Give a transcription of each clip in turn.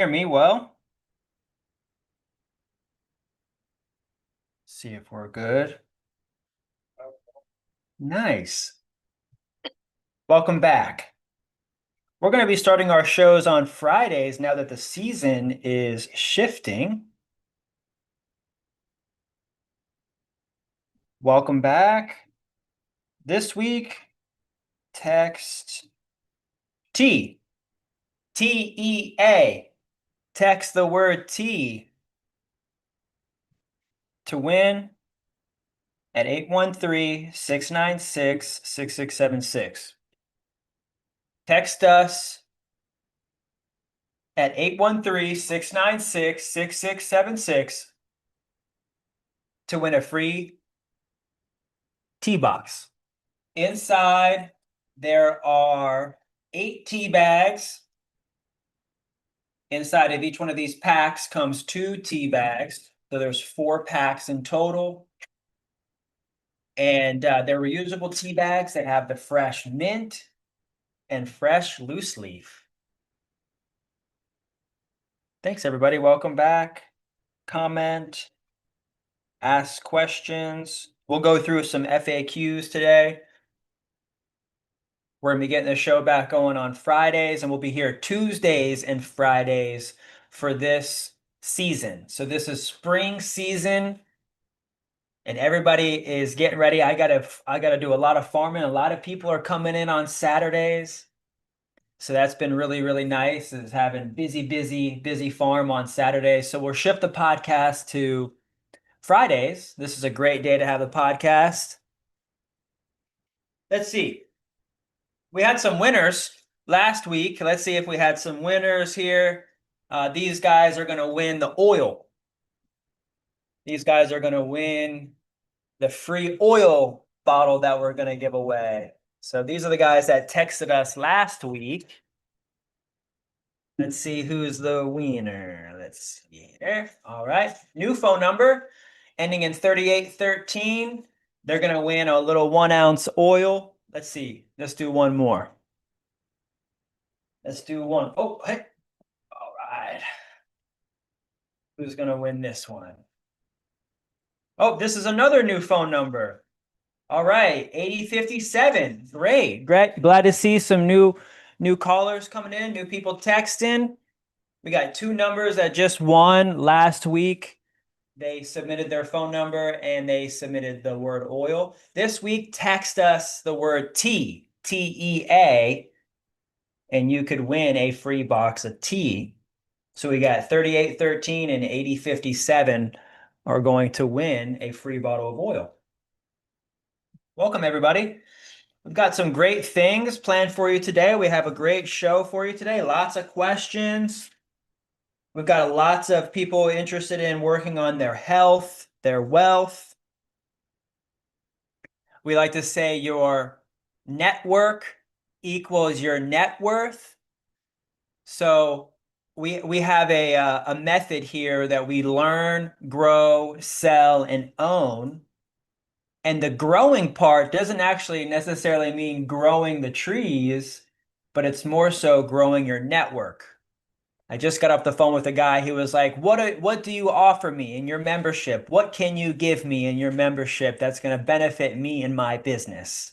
Hear me well? See if we're good. Nice. Welcome back. We're going to be starting our shows on Fridays now that the season is shifting. Welcome back. This week, text T. T-E-A. Text the word T to win at 813-696-6676. Text us at 813-696-6676 to win a free tea box. Inside, there are 8 tea bags. Inside of each one of these packs comes 2 tea bags. So there's 4 packs in total. And they're reusable tea bags. They have the fresh mint and fresh loose leaf. Thanks, everybody. Welcome back. Comment, ask questions. We'll go through some FAQs today. We're going to be getting the show back going on Fridays, and we'll be here Tuesdays and Fridays for this season. So this is spring season, and everybody is getting ready. I gotta do a lot of farming. A lot of people are coming in on Saturdays. So that's been really, really nice, is having busy farm on Saturdays. So we'll shift the podcast to Fridays. This is a great day to have a podcast. Let's see. We had some winners last week. Let's see if we had some winners here. These guys are going to win the oil. These guys are going to win the free oil bottle that we're going to give away. So these are the guys that texted us last week. Let's see who's the winner. Let's see here. All right. New phone number ending in 3813. They're going to win a little 1-ounce oil. Let's see. Let's do one more. Let's do one. Oh, hey. All right. Who's going to win this one? Oh, this is another new phone number. All right. 8057. Great. Glad to see some new callers coming in, new people texting. We got 2 numbers that just won last week. They submitted their phone number and they submitted the word oil. This week, text us the word tea, T-E-A, and you could win a free box of tea. So we got 3813 and 8057 are going to win a free bottle of oil. Welcome, everybody. We've got some great things planned for you today. We have a great show for you today. Lots of questions. We've got lots of people interested in working on their health, their wealth. We like to say your network equals your net worth. So we have a method here that we learn, grow, sell, and own. And the growing part doesn't actually necessarily mean growing the trees, but it's more so growing your network. I just got off the phone with a guy who was like, what do you offer me in your membership? What can you give me in your membership that's going to benefit me and my business?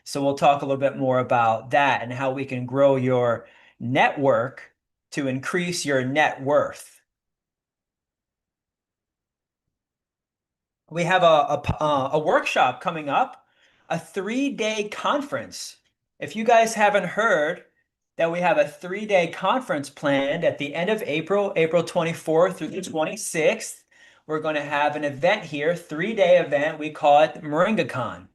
So we'll talk a little bit more about that and how we can grow your network to increase your net worth. We have a workshop coming up, a 3-day conference. If you guys haven't heard, that we have a 3-day conference planned at the end of April, April 24th through the 26th. We're going to have an event here, 3-day event. We call it MORINGACON.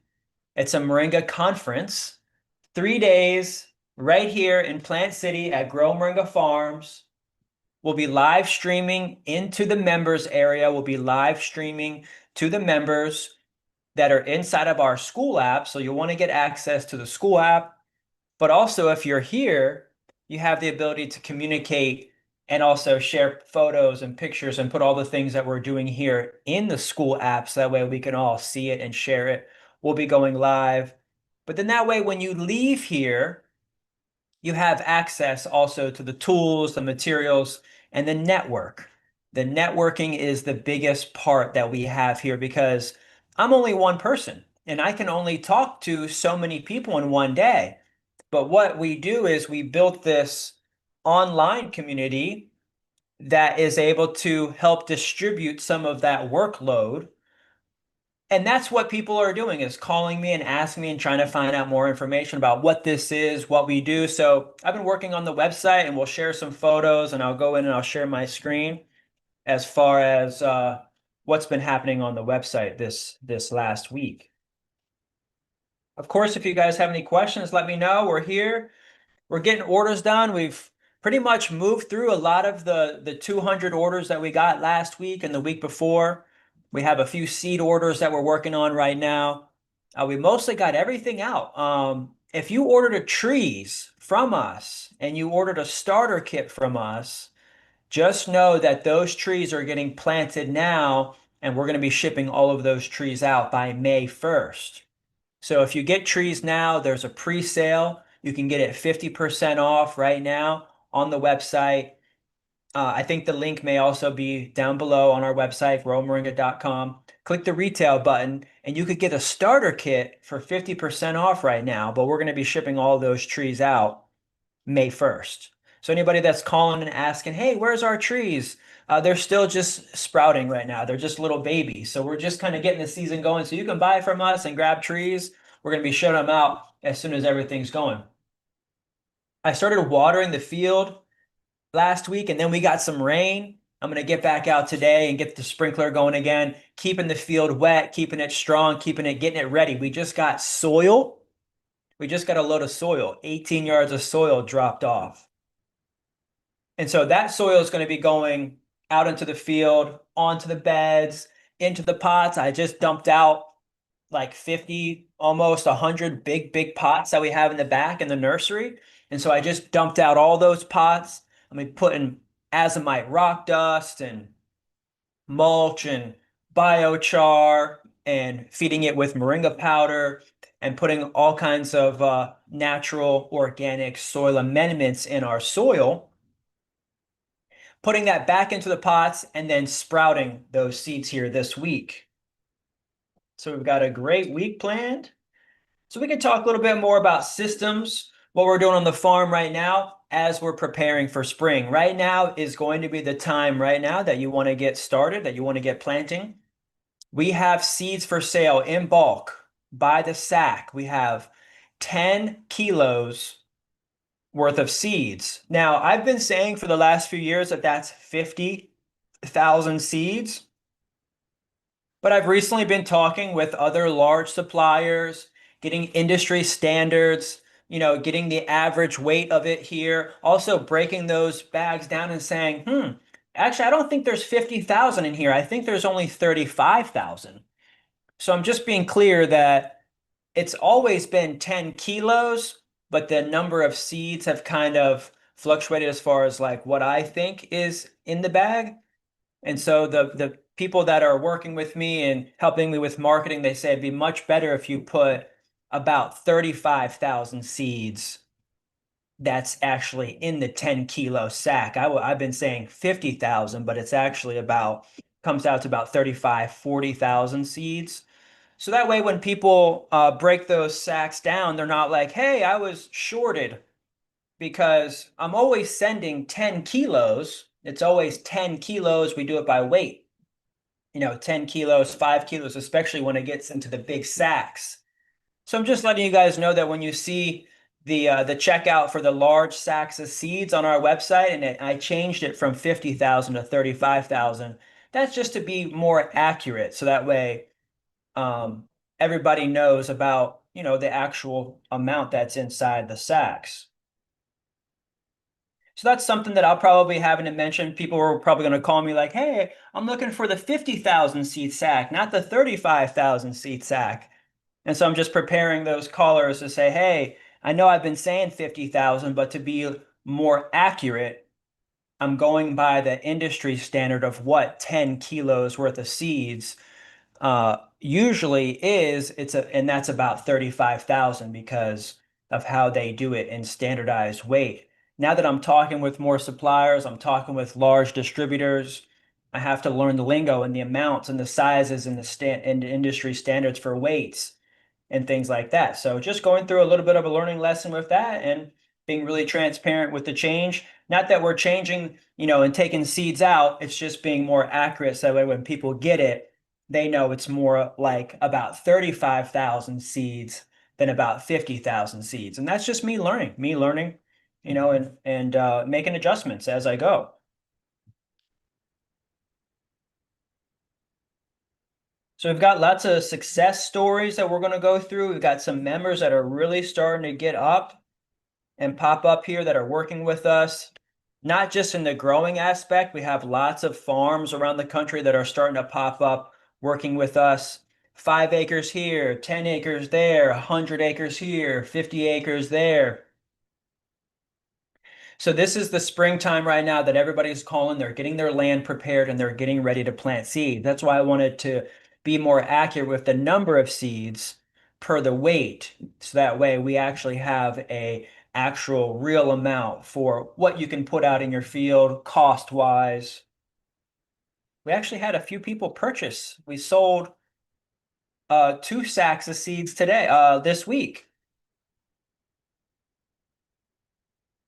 It's a Moringa conference, 3 days right here in Plant City at Grow Moringa Farms. We'll be live streaming into the members area. We'll be live streaming to the members that are inside of our school app. So you'll want to get access to the school app. But also, if you're here, you have the ability to communicate and also share photos and pictures and put all the things that we're doing here in the school app. So that way we can all see it and share it. We'll be going live. But then that way, when you leave here, you have access also to the tools, the materials, and the network. The networking is the biggest part that we have here because I'm only one person and I can only talk to so many people in one day. But what we do is we built this online community that is able to help distribute some of that workload. And that's what people are doing is calling me and asking me and trying to find out more information about what this is, what we do. So I've been working on the website and we'll share some photos and I'll go in and I'll share my screen as far as what's been happening on the website this last week. Of course, if you guys have any questions, let me know. We're here. We're getting orders done. We've pretty much moved through a lot of the 200 orders that we got last week and the week before. We have a few seed orders that we're working on right now. We mostly got everything out. If you ordered a trees from us and you ordered a starter kit from us, just know that those trees are getting planted now, and we're going to be shipping all of those trees out by May 1st. So if you get trees now, there's a pre-sale. You can get it 50% off right now on the website. I think the link may also be down below on our website, growmoringa.com. Click the retail button, and you could get a starter kit for 50% off right now, but we're going to be shipping all those trees out May 1st. So anybody that's calling and asking, hey, where's our trees? They're still just sprouting right now. They're just little babies. So we're just kind of getting the season going. So you can buy from us and grab trees. We're going to be showing them out as soon as everything's going. I started watering the field last week and then we got some rain. I'm going to get back out today and get the sprinkler going again, keeping the field wet, keeping it strong, getting it ready. We just got soil. We just got a load of soil, 18 yards of soil dropped off. And so that soil is going to be going out into the field, onto the beds, into the pots. I just dumped out like 50, almost 100 big pots that we have in the back in the nursery. And so I just dumped out all those pots. I mean, putting azomite rock dust and mulch and biochar and feeding it with moringa powder and putting all kinds of natural organic soil amendments in our soil, putting that back into the pots and then sprouting those seeds here this week. So we've got a great week planned. So we can talk a little bit more about systems, what we're doing on the farm right now as we're preparing for spring. Right now is going to be the time right now that you want to get started, that you want to get planting. We have seeds for sale in bulk by the sack. We have 10 kilos worth of seeds. Now, I've been saying for the last few years that that's 50,000 seeds. But I've recently been talking with other large suppliers, getting industry standards, getting the average weight of it here, also breaking those bags down and saying, actually, I don't think there's 50,000 in here. I think there's only 35,000. So I'm just being clear that it's always been 10 kilos, but the number of seeds have kind of fluctuated as far as like what I think is in the bag. And so the people that are working with me and helping me with marketing, they say it'd be much better if you put about 35,000 seeds that's actually in the 10 kilo sack. I've been saying 50,000, but it's actually comes out to about 35, 40,000 seeds. So that way, when people break those sacks down, they're not like, hey, I was shorted, because I'm always sending 10 kilos. It's always 10 kilos. We do it by weight, 10 kilos, 5 kilos, especially when it gets into the big sacks. So I'm just letting you guys know that when you see the checkout for the large sacks of seeds on our website, and I changed it from 50,000 to 35,000, that's just to be more accurate. So that way, everybody knows about, the actual amount that's inside the sacks. So that's something that I'll probably having to mention. People are probably going to call me like, hey, I'm looking for the 50,000 seat sack, not the 35,000 seat sack. And so I'm just preparing those callers to say, hey, I know I've been saying 50,000, but to be more accurate, I'm going by the industry standard of what 10 kilos worth of seeds usually is. And that's about 35,000 because of how they do it in standardized weight. now that I'm talking with more suppliers, I'm talking with large distributors, I have to learn the lingo and the amounts and the sizes and the industry standards for weights and things like that. So just going through a little bit of a learning lesson with that and being really transparent with the change. Not that we're changing, and taking seeds out, it's just being more accurate. So that way when people get it, they know it's more like about 35,000 seeds than about 50,000 seeds. And that's just me learning, and making adjustments as I go. So we've got lots of success stories that we're going to go through. We've got some members that are really starting to get up and pop up here that are working with us, not just in the growing aspect. We have lots of farms around the country that are starting to pop up working with us. 5 acres here, 10 acres there, 100 acres here, 50 acres there. So this is the springtime right now that everybody's calling. They're getting their land prepared and they're getting ready to plant seed. That's why I wanted to be more accurate with the number of seeds per the weight. So that way we actually have a actual real amount for what you can put out in your field cost wise. We actually had a few people purchase. We sold 2 sacks of seeds today, this week.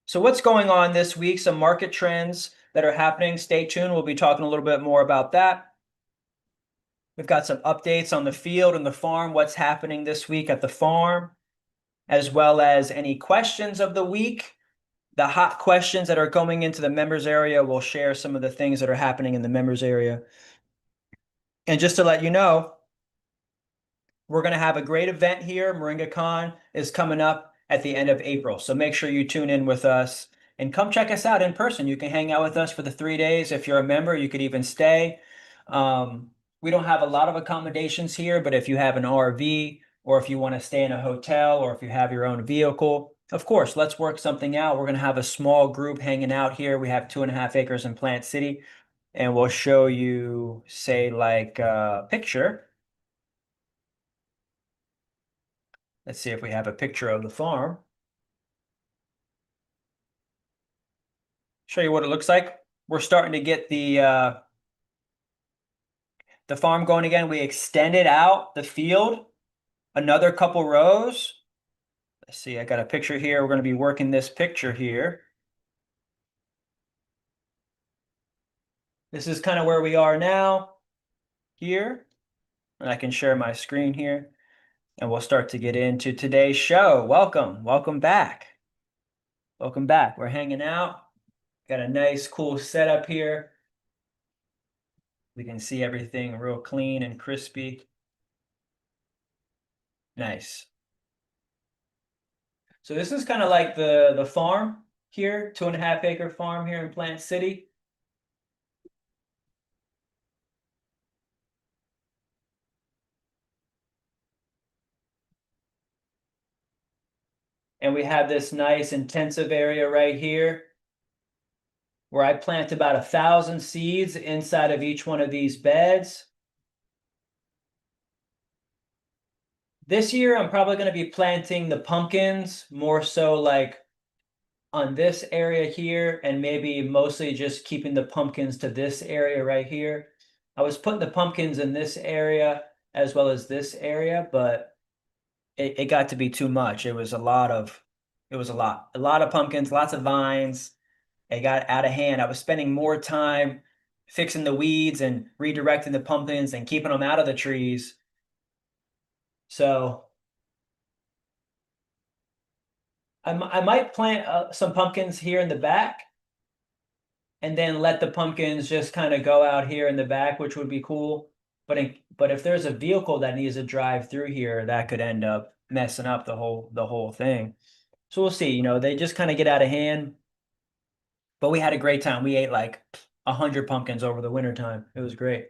So what's going on this week? Some market trends that are happening. Stay tuned. We'll be talking a little bit more about that. We've got some updates on the field and the farm, what's happening this week at the farm, as well as any questions of the week. The hot questions that are going into the members area, we'll share some of the things that are happening in the members area. And just to let you know, we're going to have a great event here. MORINGACON is coming up at the end of April. So make sure you tune in with us and come check us out in person. You can hang out with us for the 3 days. If you're a member, you could even stay. We don't have a lot of accommodations here, but if you have an RV or if you want to stay in a hotel or if you have your own vehicle, of course, let's work something out. We're going to have a small group hanging out here. We have 2.5 acres in Plant City, and we'll show you, say, like a picture. Let's see if we have a picture of the farm. Show you what it looks like. We're starting to get the farm going again. We extended out the field another couple rows. Let's see, I got a picture here. We're going to be working this picture here. This is kind of where we are now here. And I can share my screen here. And we'll start to get into today's show. Welcome back. Welcome back. We're hanging out. Got a nice, cool setup here. We can see everything real clean and crispy. Nice. So this is kind of like the farm here, 2.5 acre farm here in Plant City. And we have this nice intensive area right here where I plant about 1,000 seeds inside of each one of these beds. This year, I'm probably going to be planting the pumpkins more so like on this area here, and maybe mostly just keeping the pumpkins to this area right here. I was putting the pumpkins in this area as well as this area, but it got to be too much. It was a lot of pumpkins, lots of vines. It got out of hand. I was spending more time fixing the weeds and redirecting the pumpkins and keeping them out of the trees. So I might plant some pumpkins here in the back and then let the pumpkins just kind of go out here in the back, which would be cool. But if there's a vehicle that needs to drive through here, that could end up messing up the whole thing. So we'll see. They just kind of get out of hand. But we had a great time. We ate like 100 pumpkins over the winter time. It was great.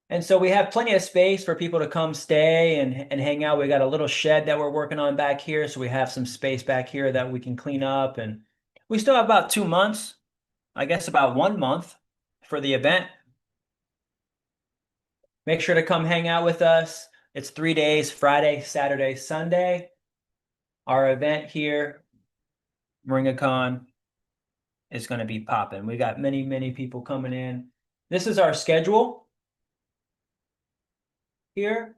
And so we have plenty of space for people to come stay and hang out. We got a little shed that we're working on back here. So we have some space back here that we can clean up. And we still have about 2 months, I guess about 1 month for the event. Make sure to come hang out with us. It's 3 days, Friday, Saturday, Sunday. Our event here MoringaCon is going to be popping. We got many, many people coming in. This is our schedule here.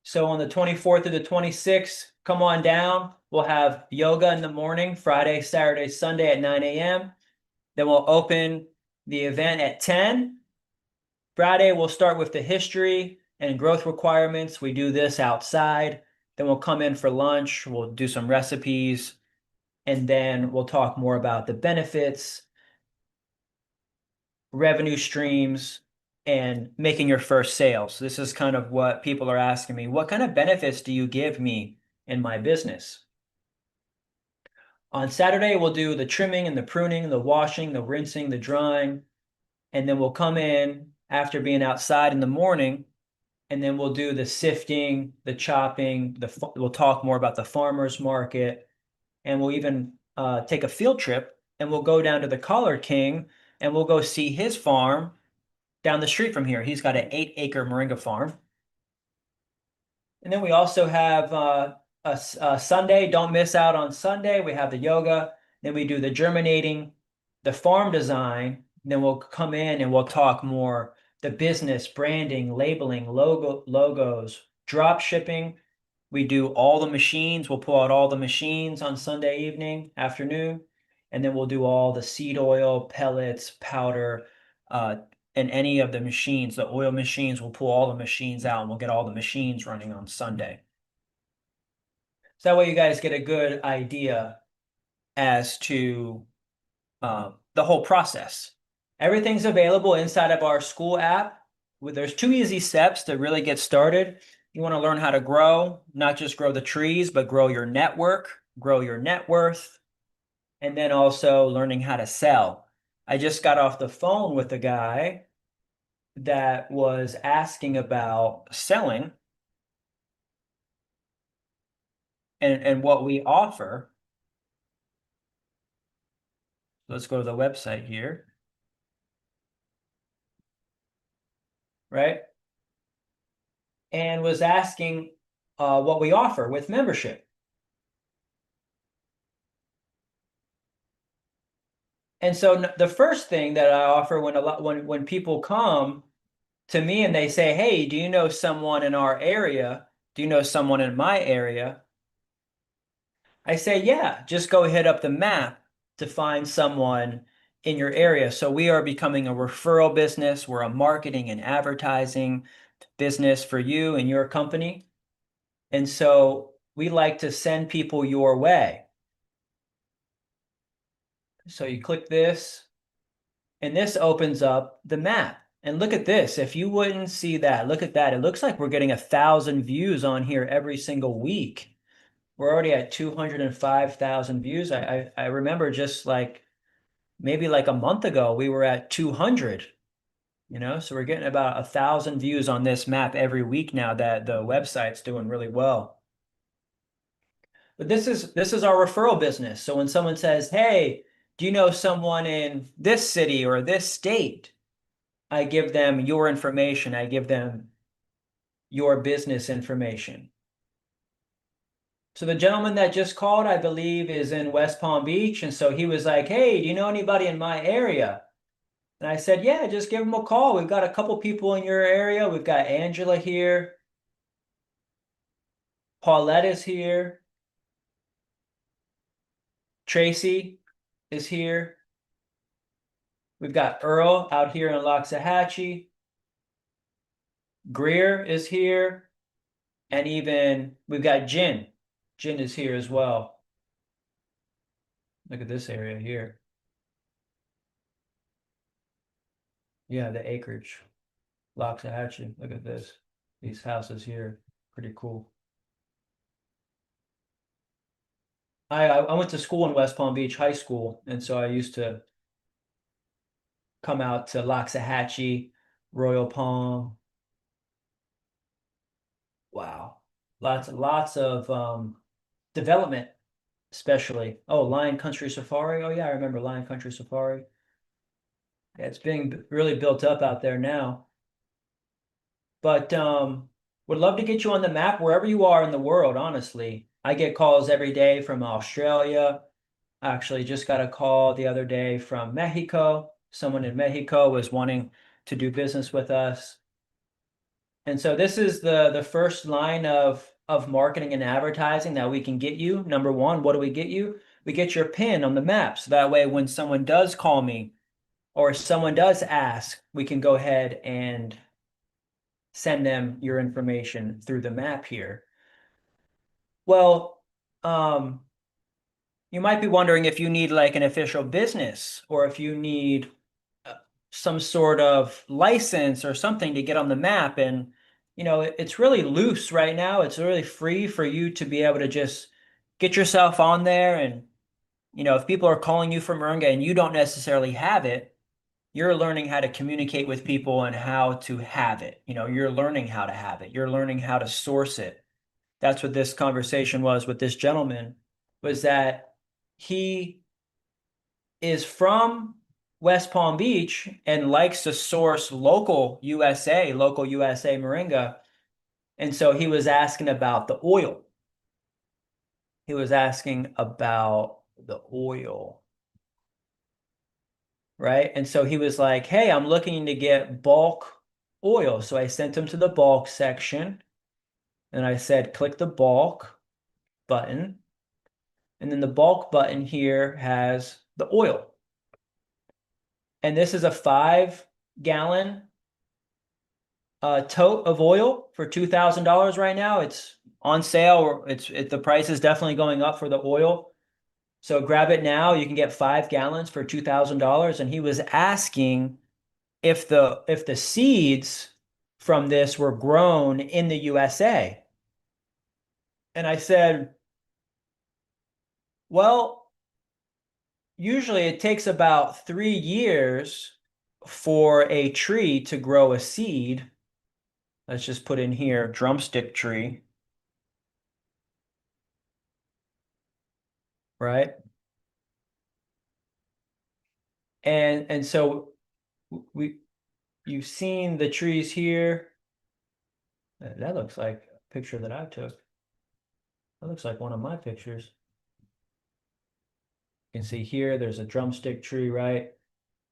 So on the 24th to the 26th, come on down. We'll have yoga in the morning, Friday, Saturday, Sunday at 9 a.m. Then we'll open the event at 10. Friday, we'll start with the history and growth requirements. We do this outside. Then we'll come in for lunch. We'll do some recipes. And then we'll talk more about the benefits, revenue streams, and making your first sales. This is kind of what people are asking me. What kind of benefits do you give me in my business? On Saturday, we'll do the trimming and the pruning, the washing, the rinsing, the drying. And then we'll come in after being outside in the morning, and then we'll do the sifting, the chopping, we'll talk more about the farmer's market, and we'll even take a field trip, and we'll go down to the Kohler King, and we'll go see his farm down the street from here. He's got an 8-acre moringa farm. And then we also have a Sunday. Don't miss out on Sunday. We have the yoga. Then we do the germinating, the farm design. Then we'll come in and we'll talk more the business, branding, labeling, logos, drop shipping. We do all the machines. We'll pull out all the machines on Sunday evening, afternoon. And then we'll do all the seed oil, pellets, powder, and any of the machines, the oil machines. We'll pull all the machines out and we'll get all the machines running on Sunday. So that way you guys get a good idea as to the whole process. Everything's available inside of our school app. There's 2 easy steps to really get started. You want to learn how to grow, not just grow the trees, but grow your network, grow your net worth, and then also learning how to sell. I just got off the phone with a guy that was asking about selling and what we offer. Let's go to the website here. Right? And was asking what we offer with membership. And so the first thing that I offer when people come to me and they say, "Hey, do you know someone in our area? Do you know someone in my area?" I say, "Yeah, just go hit up the map to find someone in your area." So we are becoming a referral business. We're a marketing and advertising business for you and your company. And so we like to send people your way. So you click this, and this opens up the map. And look at this. If you wouldn't see that, look at that. It looks like we're getting 1,000 views on here every single week. We're already at 205,000 views. I remember just like maybe like a month ago, we were at 200, so we're getting about 1,000 views on this map every week now that the website's doing really well. But this is our referral business. So when someone says, "Hey, do you know someone in this city or this state?" I give them your information. I give them your business information. So the gentleman that just called, I believe, is in West Palm Beach. And so he was like, "Hey, do you know anybody in my area?" And I said, "Yeah, just give him a call. We've got a couple people in your area. We've got Angela here. Paulette is here. Tracy is here. We've got Earl out here in Loxahatchee. Greer is here. And even we've got Jen. Jen is here as well. Look at this area here. Yeah, the acreage. Loxahatchee. Look at this. These houses here. Pretty cool. I went to school in West Palm Beach High School, and so I used to come out to Loxahatchee, Royal Palm. Wow. Lots of development, especially. Oh, Lion Country Safari. Oh yeah, I remember Lion Country Safari. Yeah, it's being really built up out there now. But would love to get you on the map wherever you are in the world, honestly. I get calls every day from Australia, Actually, just got a call the other day from Mexico. Someone in Mexico was wanting to do business with us. And so this is the first line of marketing and advertising that we can get you. Number one, what do we get you? We get your pin on the map. So that way when someone does call me or someone does ask, we can go ahead and send them your information through the map here. Well, you might be wondering if you need like an official business or if you need uh, some sort of license or something to get on the map. And, it's really loose right now. It's really free for you to be able to just get yourself on there. And, if people are calling you from Moringa and you don't necessarily have it, you're learning how to communicate with people and how to have it. You're learning how to have it. You're learning how to source it. That's what this conversation was with this gentleman, was that he is from West Palm Beach and likes to source local USA Moringa. And so he was asking about the oil. He was asking about the oil, right? And so he was like, hey, I'm looking to get bulk oil. So I sent him to the bulk section and I said, click the bulk button. And then the bulk button here has the oil. And this is a 5-gallon tote of oil for $2,000 right now. It's on sale. The price is definitely going up for the oil. So grab it now. You can get 5 gallons for $2,000. And he was asking if the seeds from this were grown in the USA. And I said, well, usually it takes about 3 years for a tree to grow a seed. Let's just put in here drumstick tree, right? And so you've seen the trees here. That looks like a picture that I took. That looks like one of my pictures. You can see here there's a drumstick tree, right?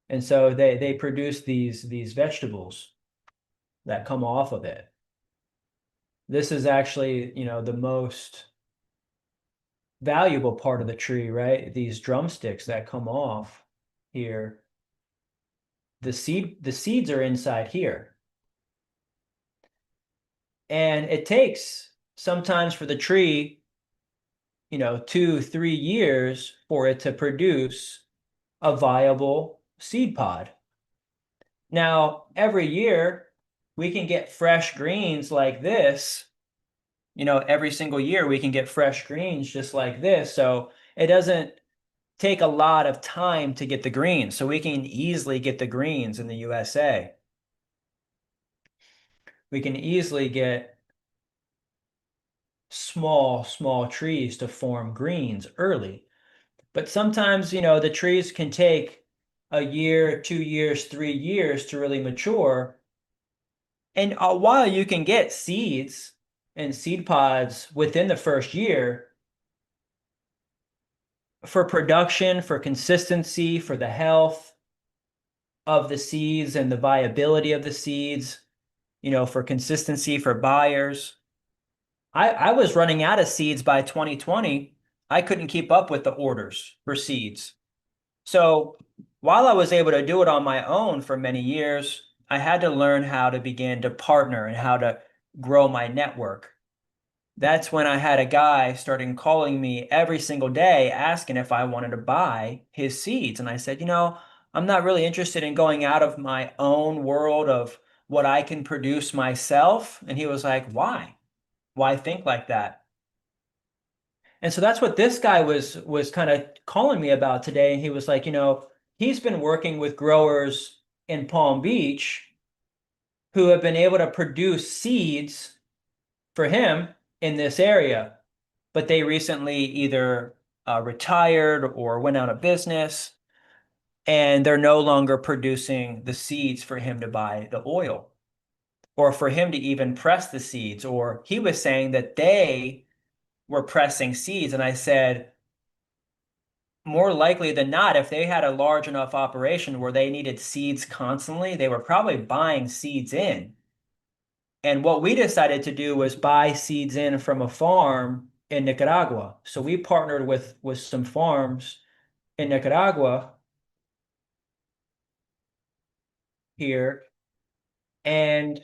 And so they produce these vegetables that come off of it. This is actually, the most valuable part of the tree, right? These drumsticks that come off here. The seeds are inside here. And it takes sometimes for the tree, 2-3 years for it to produce a viable seed pod. Now, every year we can get fresh greens like this. Every single year we can get fresh greens just like this. So it doesn't take a lot of time to get the greens. So we can easily get the greens in the USA. We can easily get small trees to form greens early. But sometimes, the trees can take a year, 2 years, 3 years to really mature. And while you can get seeds and seed pods within the first year, for production, for consistency, for the health of the seeds and the viability of the seeds, for consistency for buyers, I was running out of seeds by 2020. I couldn't keep up with the orders for seeds. So while I was able to do it on my own for many years, I had to learn how to begin to partner and how to grow my network. That's when I had a guy starting calling me every single day asking if I wanted to buy his seeds. And I said, I'm not really interested in going out of my own world of what I can produce myself. And he was like, why? Why think like that? And so that's what this guy was kind of calling me about today. He was like, he's been working with growers in Palm Beach who have been able to produce seeds for him in this area, but they recently either retired or went out of business, and they're no longer producing the seeds for him to buy the oil or for him to even press the seeds. Or he was saying that they were pressing seeds. And I said, more likely than not, if they had a large enough operation where they needed seeds constantly, they were probably buying seeds in. And what we decided to do was buy seeds in from a farm in Nicaragua. So we partnered with some farms in Nicaragua here, and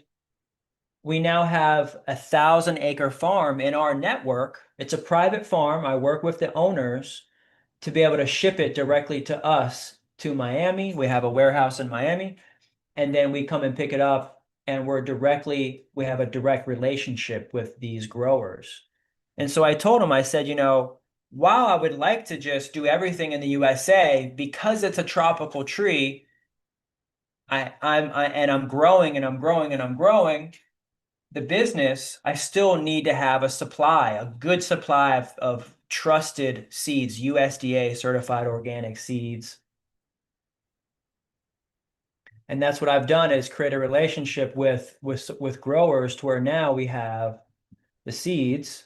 we now have 1,000-acre farm in our network. It's a private farm. I work with the owners to be able to ship it directly to us to Miami. We have a warehouse in Miami, and then we come and pick it up, and we have a direct relationship with these growers. And so I told him, I said, while I would like to just do everything in the USA, because it's a tropical tree, I'm growing and I'm growing and I'm growing the business, I still need to have a good supply of trusted seeds, USDA certified organic seeds. And that's what I've done is create a relationship with growers to where now we have the seeds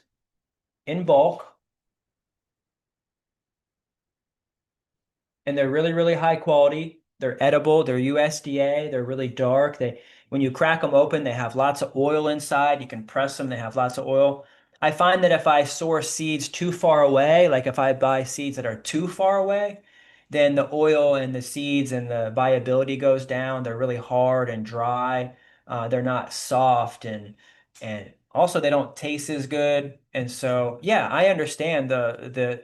in bulk, and they're really, really high quality. They're edible, they're USDA, they're really dark. When you crack them open, they have lots of oil inside. You can press them, they have lots of oil. I find that if I source seeds too far away, like if I buy seeds that are too far away, then the oil and the seeds and the viability goes down. They're really hard and dry. They're not soft, and also they don't taste as good. And so, yeah, I understand the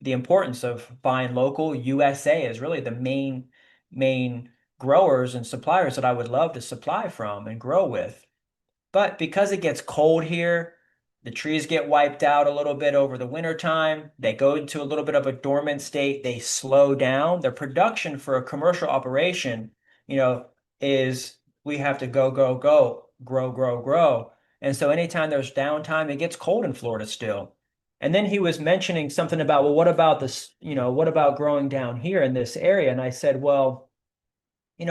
the importance of buying local. USA is really the main growers and suppliers that I would love to supply from and grow with. But because it gets cold here, the trees get wiped out a little bit over the winter time. They go into a little bit of a dormant state. They slow down. Their production for a commercial operation, you know, is we have to go, go, go, grow, grow, grow. And so anytime there's downtime, it gets cold in Florida still. And then he was mentioning something about, well, what about this, what about growing down here in this area? And I said, well,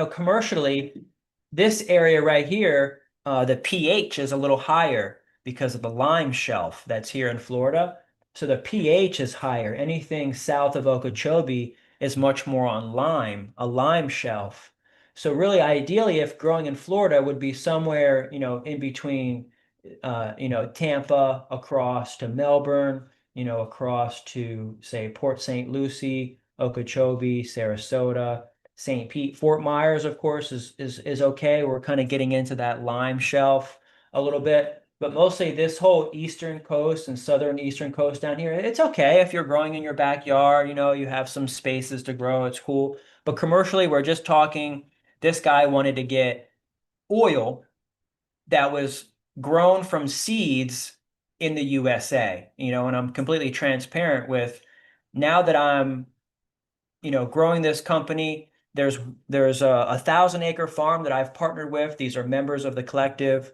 commercially, this area right here, the pH is a little higher because of the lime shelf that's here in Florida. So the pH is higher. Anything south of Okeechobee is much more on lime, a lime shelf. So really, ideally, if growing in Florida would be somewhere, in between, Tampa across to Melbourne, across to, say, Port St. Lucie, Okeechobee, Sarasota, St. Pete. Fort Myers, of course, is okay. We're kind of getting into that lime shelf a little bit, but mostly this whole eastern coast and southern eastern coast down here, it's okay if you're growing in your backyard, you have some spaces to grow, it's cool. But commercially, we're just talking, this guy wanted to get oil that was grown from seeds in the USA, and I'm completely transparent with now that I'm growing this company. There's a 1,000-acre farm that I've partnered with. These are members of the collective.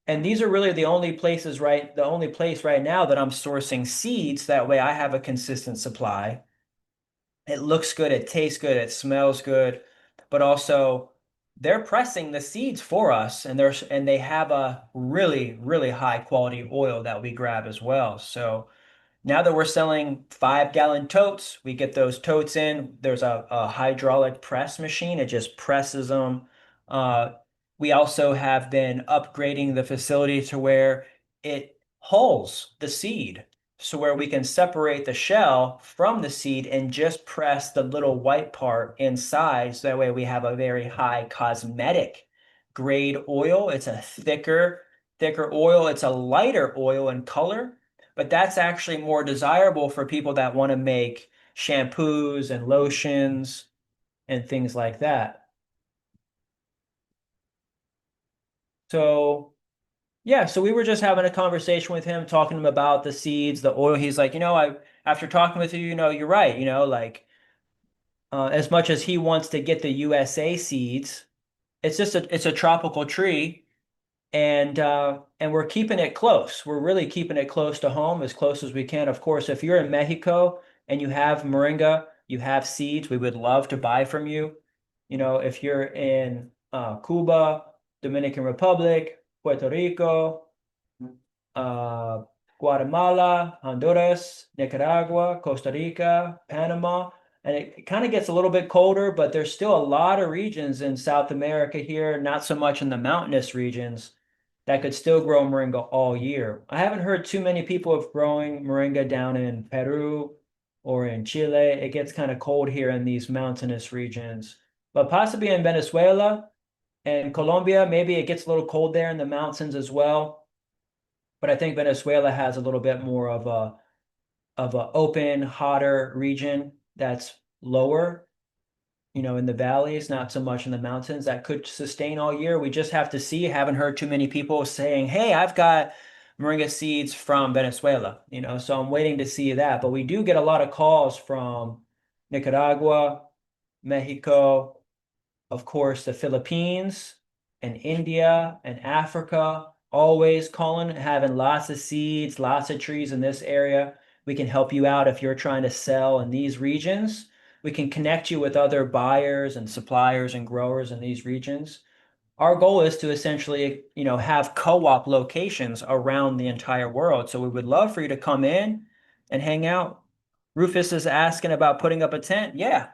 And these are really the only place right now that I'm sourcing seeds. That way I have a consistent supply. It looks good, it tastes good, it smells good, but also they're pressing the seeds for us, and they have a really, really high quality oil that we grab as well. So now that we're selling 5-gallon totes, we get those totes in. There's a hydraulic press machine. It just presses them. Uh, we also have been upgrading the facility to where it hulls the seed. So where we can separate the shell from the seed and just press the little white part inside. So that way we have a very high cosmetic grade oil. It's a thicker oil. It's a lighter oil in color, but that's actually more desirable for people that want to make shampoos and lotions and things like that. So, yeah, so we were just having a conversation with him, talking to him about the seeds, the oil. He's like, after talking with you, you're right, like as much as he wants to get the USA seeds, it's a tropical tree, and we're keeping it close. We're really keeping it close to home, as close as we can. Of course, if you're in Mexico and you have moringa, you have seeds, we would love to buy from you. If you're in Cuba, Dominican Republic, Puerto Rico, Guatemala, Honduras, Nicaragua, Costa Rica, Panama. And it kind of gets a little bit colder, but there's still a lot of regions in South America here, not so much in the mountainous regions, that could still grow moringa all year. I haven't heard too many people of growing moringa down in Peru or in Chile. It gets kind of cold here in these mountainous regions, but possibly in Venezuela and Colombia, maybe it gets a little cold there in the mountains as well. But I think Venezuela has a little bit more of a open, hotter region that's lower, in the valleys, not so much in the mountains, that could sustain all year. We just have to see. Haven't heard too many people saying, "Hey, I've got moringa seeds from Venezuela," so I'm waiting to see that. But we do get a lot of calls from Nicaragua, Mexico, of course, the Philippines and India and Africa, always calling, having lots of seeds, lots of trees in this area. We can help you out if you're trying to sell in these regions. We can connect you with other buyers and suppliers and growers in these regions. Our goal is to essentially, have co-op locations around the entire world. So we would love for you to come in and hang out. Rufus is asking about putting up a tent. Yeah,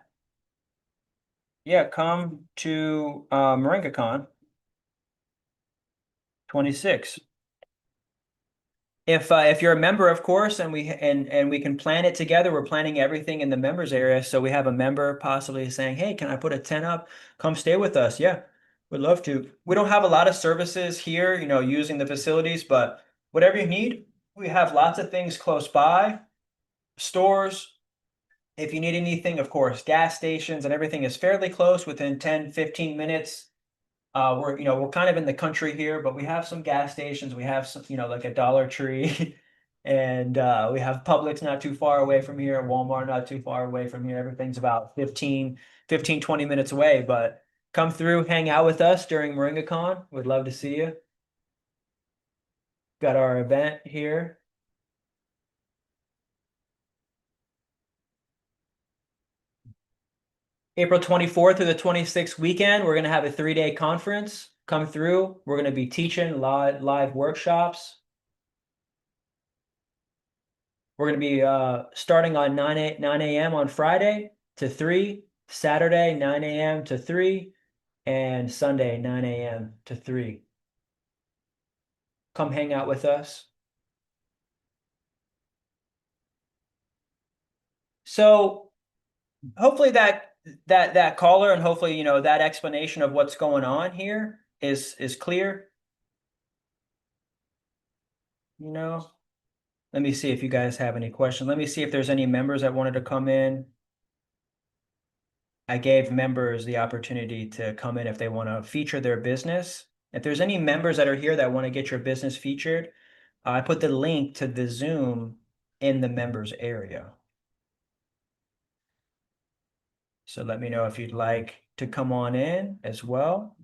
yeah, come to MORINGACON 26. If you're a member, of course, and we can plan it together. We're planning everything in the members area. So we have a member possibly saying, "Hey, can I put a tent up? Come stay with us." Yeah, we'd love to. We don't have a lot of services here, using the facilities, but whatever you need, we have lots of things close by, stores. If you need anything, of course, gas stations and everything is fairly close within 10, 15 minutes. We're kind of in the country here, but we have some gas stations. We have some, like a Dollar Tree, and we have Publix not too far away from here, Walmart not too far away from here. Everything's about 20 minutes away, but come through, hang out with us during MORINGACON. We'd love to see you. Got our event here. April 24th through the 26th weekend, we're going to have a 3-day conference. Come through. We're going to be teaching live workshops. We're going to be starting on 9 a.m. on Friday to 3, Saturday 9 a.m. to 3, and Sunday 9 a.m. to 3. Come hang out with us. So hopefully that caller and hopefully that explanation of what's going on here is clear. Let me see if you guys have any questions. Let me see if there's any members that wanted to come in. I gave members the opportunity to come in if they want to feature their business. If there's any members that are here that want to get your business featured, I put the link to the Zoom in the members area. So let me know if you'd like to come on in as well.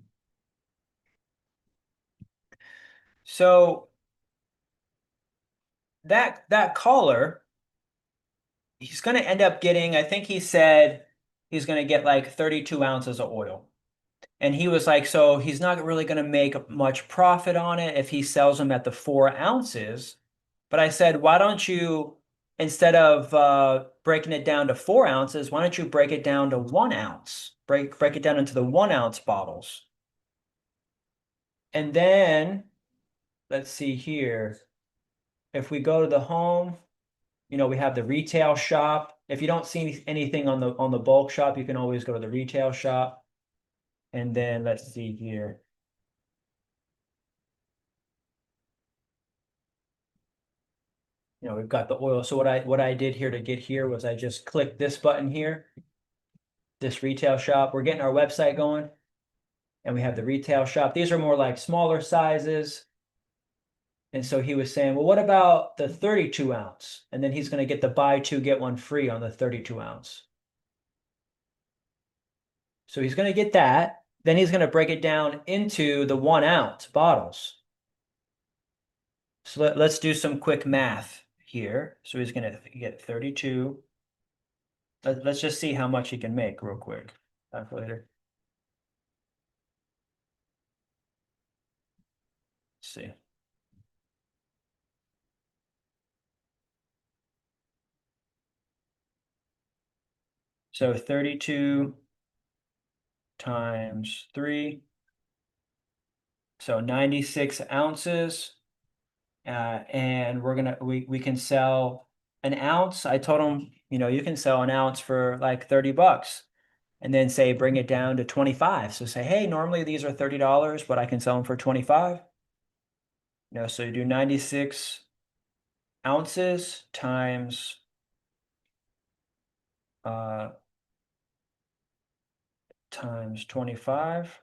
So that caller, he's going to end up getting, I think he said he's going to get like 32 ounces of oil. And he was like, so he's not really going to make much profit on it if he sells them at the 4 ounces. But I said, why don't you, instead of breaking it down to 4 ounces, why don't you break it down to 1 ounce? Break it down into the 1 ounce bottles. And then let's see here. If we go to the home, we have the retail shop. If you don't see anything on the bulk shop, you can always go to the retail shop. And then let's see here. We've got the oil. So what I did here to get here was I just clicked this button here, this retail shop. We're getting our website going, and we have the retail shop. These are more like smaller sizes. And so he was saying, well, what about the 32 ounce? And then he's going to get the buy two, get one free on the 32 ounce. So he's going to get that. Then he's going to break it down into the 1 ounce bottles. So let's do some quick math here. So he's going to get 32. Let's just see how much he can make real quick. Calculator. Let's see. So 32 times 3. So 96 ounces. And we can sell an ounce. I told him, you can sell an ounce for like 30 bucks. And then say bring it down to 25. So say, hey, normally these are $30, but I can sell them for 25. So you do 96 ounces uh times 25.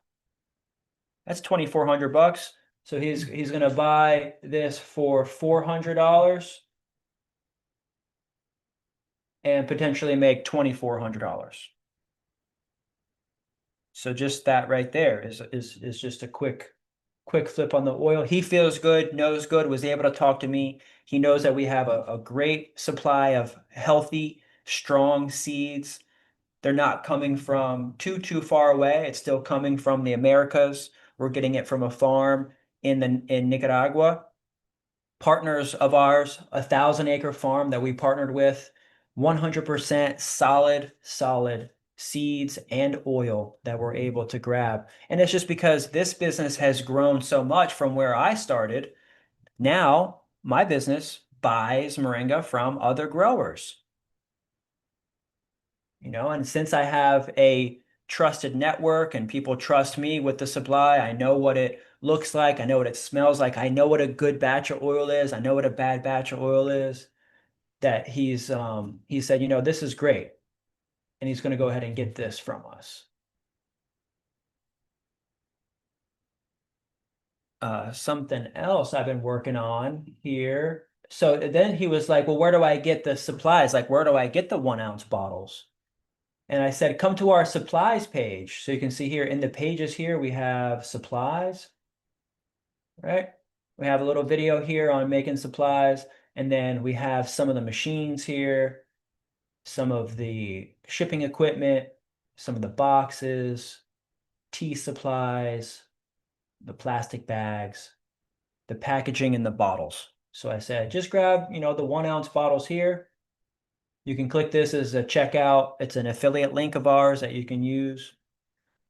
That's 2,400 bucks. So he's gonna buy this for $400 and potentially make $2,400. So just that right there is just a quick flip on the oil. He feels good, knows good, was able to talk to me. He knows that we have a great supply of healthy, strong seeds. They're not coming from too far away. It's still coming from the Americas. We're getting it from a farm in Nicaragua. Partners of ours, 1,000-acre farm that we partnered with, 100% solid seeds and oil that we're able to grab. And it's just because this business has grown so much from where I started. Now my business buys moringa from other growers. And since I have a trusted network and people trust me with the supply, I know what it looks like, I know what it smells like, I know what a good batch of oil is, I know what a bad batch of oil is, that he said, this is great. And he's going to go ahead and get this from us. Something else I've been working on here. So then he was like, well, where do I get the supplies? Like, where do I get the 1-ounce bottles? And I said, come to our supplies page. So you can see here in the pages here, we have supplies, right? We have a little video here on making supplies. And then we have some of the machines here, some of the shipping equipment, some of the boxes, tea supplies, the plastic bags, the packaging, and the bottles. So I said, just grab, the 1-ounce bottles here. You can click this as a checkout. It's an affiliate link of ours that you can use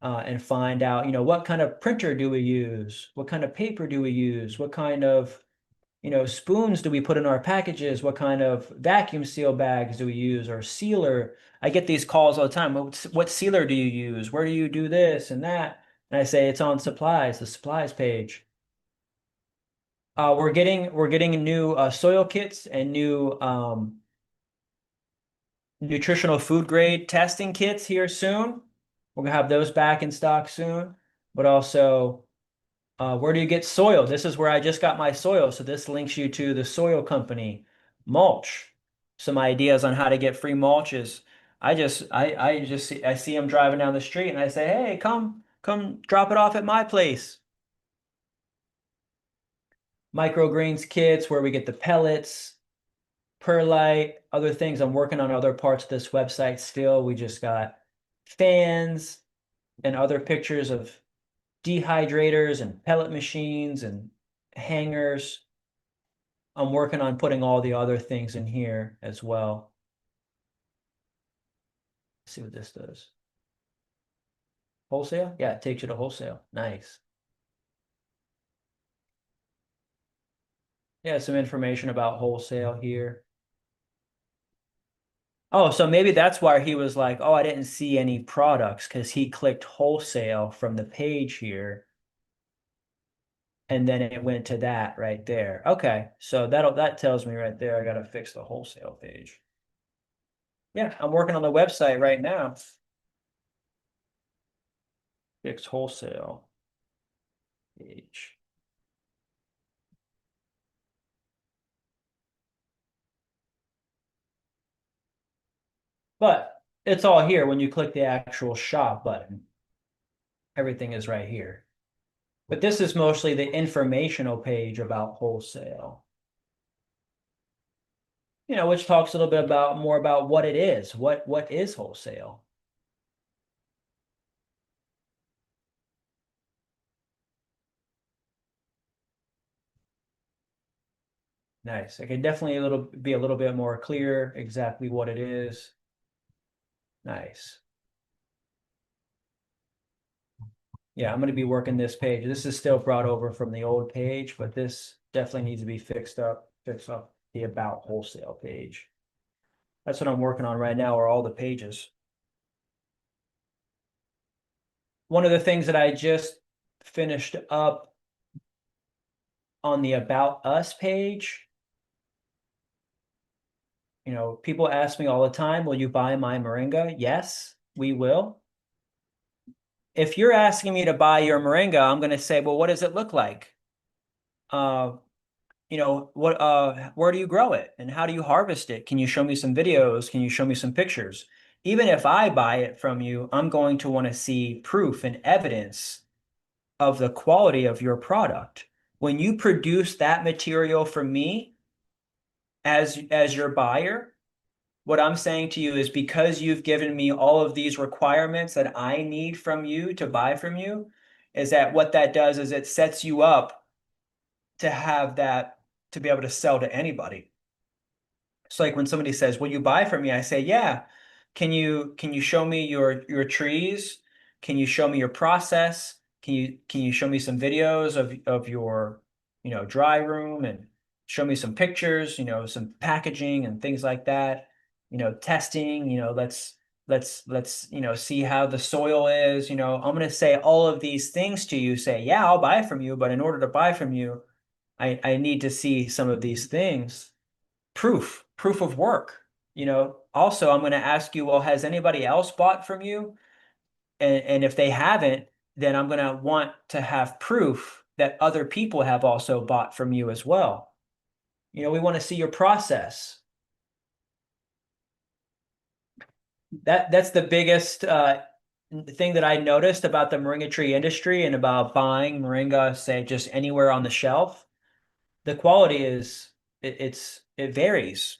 and find out, what kind of printer do we use? What kind of paper do we use? What kind of, spoons do we put in our packages? What kind of vacuum seal bags do we use or sealer? I get these calls all the time. What sealer do you use? Where do you do this and that? And I say it's on supplies, the supplies page. We're getting new soil kits and new nutritional food grade testing kits here soon. We're gonna have those back in stock soon. But also, where do you get soil? This is where I just got my soil. So this links you to the soil company, mulch. Some ideas on how to get free mulch is I see them driving down the street and I say, hey, come drop it off at my place. Microgreens kits where we get the pellets, perlite, other things. I'm working on other parts of this website still. We just got fans and other pictures of dehydrators and pellet machines and hangers. I'm working on putting all the other things in here as well. Let's see what this does. Wholesale? Yeah, it takes you to wholesale. Nice. Yeah, some information about wholesale here. Oh, so maybe that's why he was like, oh, I didn't see any products because he clicked wholesale from the page here. And then it went to that right there. Okay, so that tells me right there I gotta fix the wholesale page. Yeah, I'm working on the website right now. Fix wholesale page. But it's all here when you click the actual shop button. Everything is right here. But this is mostly the informational page about wholesale. Which talks a little bit more about what it is. What is wholesale? Nice. I can definitely be a little bit more clear exactly what it is. Nice. Yeah, I'm going to be working this page. This is still brought over from the old page, but this definitely needs to be fix up the about wholesale page. That's what I'm working on right now, are all the pages. One of the things that I just finished up on the About Us page, you know, people ask me all the time, will you buy my Moringa? Yes, we will. If you're asking me to buy your Moringa, I'm going to say, well, what does it look like? You know, where do you grow it and how do you harvest it? Can you show me some videos? Can you show me some pictures? Even if I buy it from you, I'm going to want to see proof and evidence of the quality of your product. When you produce that material for me as your buyer, what I'm saying to you is, because you've given me all of these requirements that I need from you to buy from you, is that what that does is it sets you up to have that, to be able to sell to anybody. So like when somebody says, will you buy from me? I say, yeah. Can you show me your trees? Can you show me your process? Can you show me some videos of your, you know, dry room, and show me some pictures, you know, some packaging and things like that, you know, testing, you know, let's, you know, see how the soil is, you know, I'm going to say all of these things to you, say, yeah, I'll buy from you, but in order to buy from you, I need to see some of these things, proof of work. You know, also, I'm going to ask you, well, has anybody else bought from you? And if they haven't, then I'm going to want to have proof that other people have also bought from you as well. You know, we want to see your process. That's the biggest thing that I noticed about the moringa tree industry and about buying moringa, say, just anywhere on the shelf. The quality is, it varies.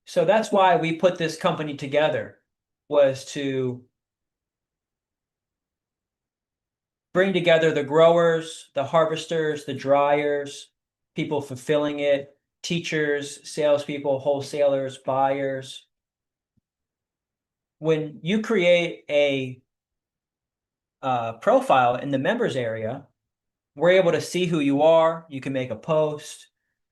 So that's why we put this company together, was to bring together the growers, the harvesters, the dryers, people fulfilling it, teachers, salespeople, wholesalers, buyers. When you create a profile in the members area, we're able to see who you are. You can make a post.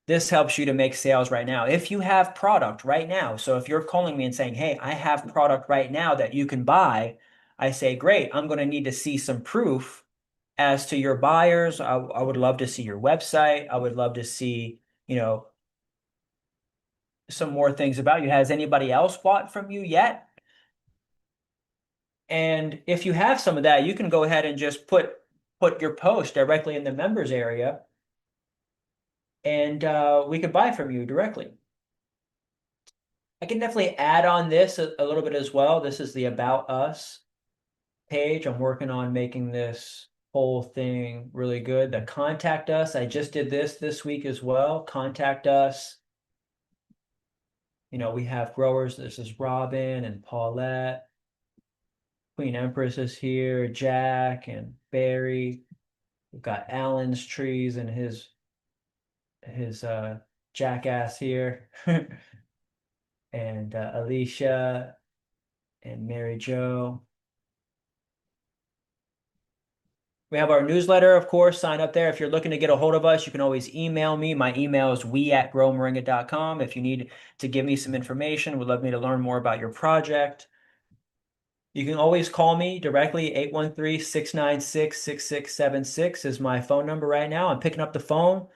This helps you to make sales right now. If you have product right now, so if you're calling me and saying, hey, I have product right now that you can buy, I say, great, I'm going to need to see some proof as to your buyers. I would love to see your website. I would love to see, you know, some more things about you. Has anybody else bought from you yet? And if you have some of that, you can go ahead and just put your post directly in the members area, and we could buy from you directly. I can definitely add on this a little bit as well. This is the About Us page. I'm working on making this whole thing really good. The Contact Us, I just did this week as well. Contact Us. You know, we have growers. This is Robin and Paulette. Queen Empress is here, Jack and Barry. We've got Alan's trees and his jackass here. And Alicia and Mary Jo. We have our newsletter, of course. Sign up there. If you're looking to get a hold of us, you can always email me. My email is we@growmoringa.com. If you need to give me some information, would love me to learn more about your project, you can always call me directly. 813-696-6676 is my phone number right now. I'm picking up the phone.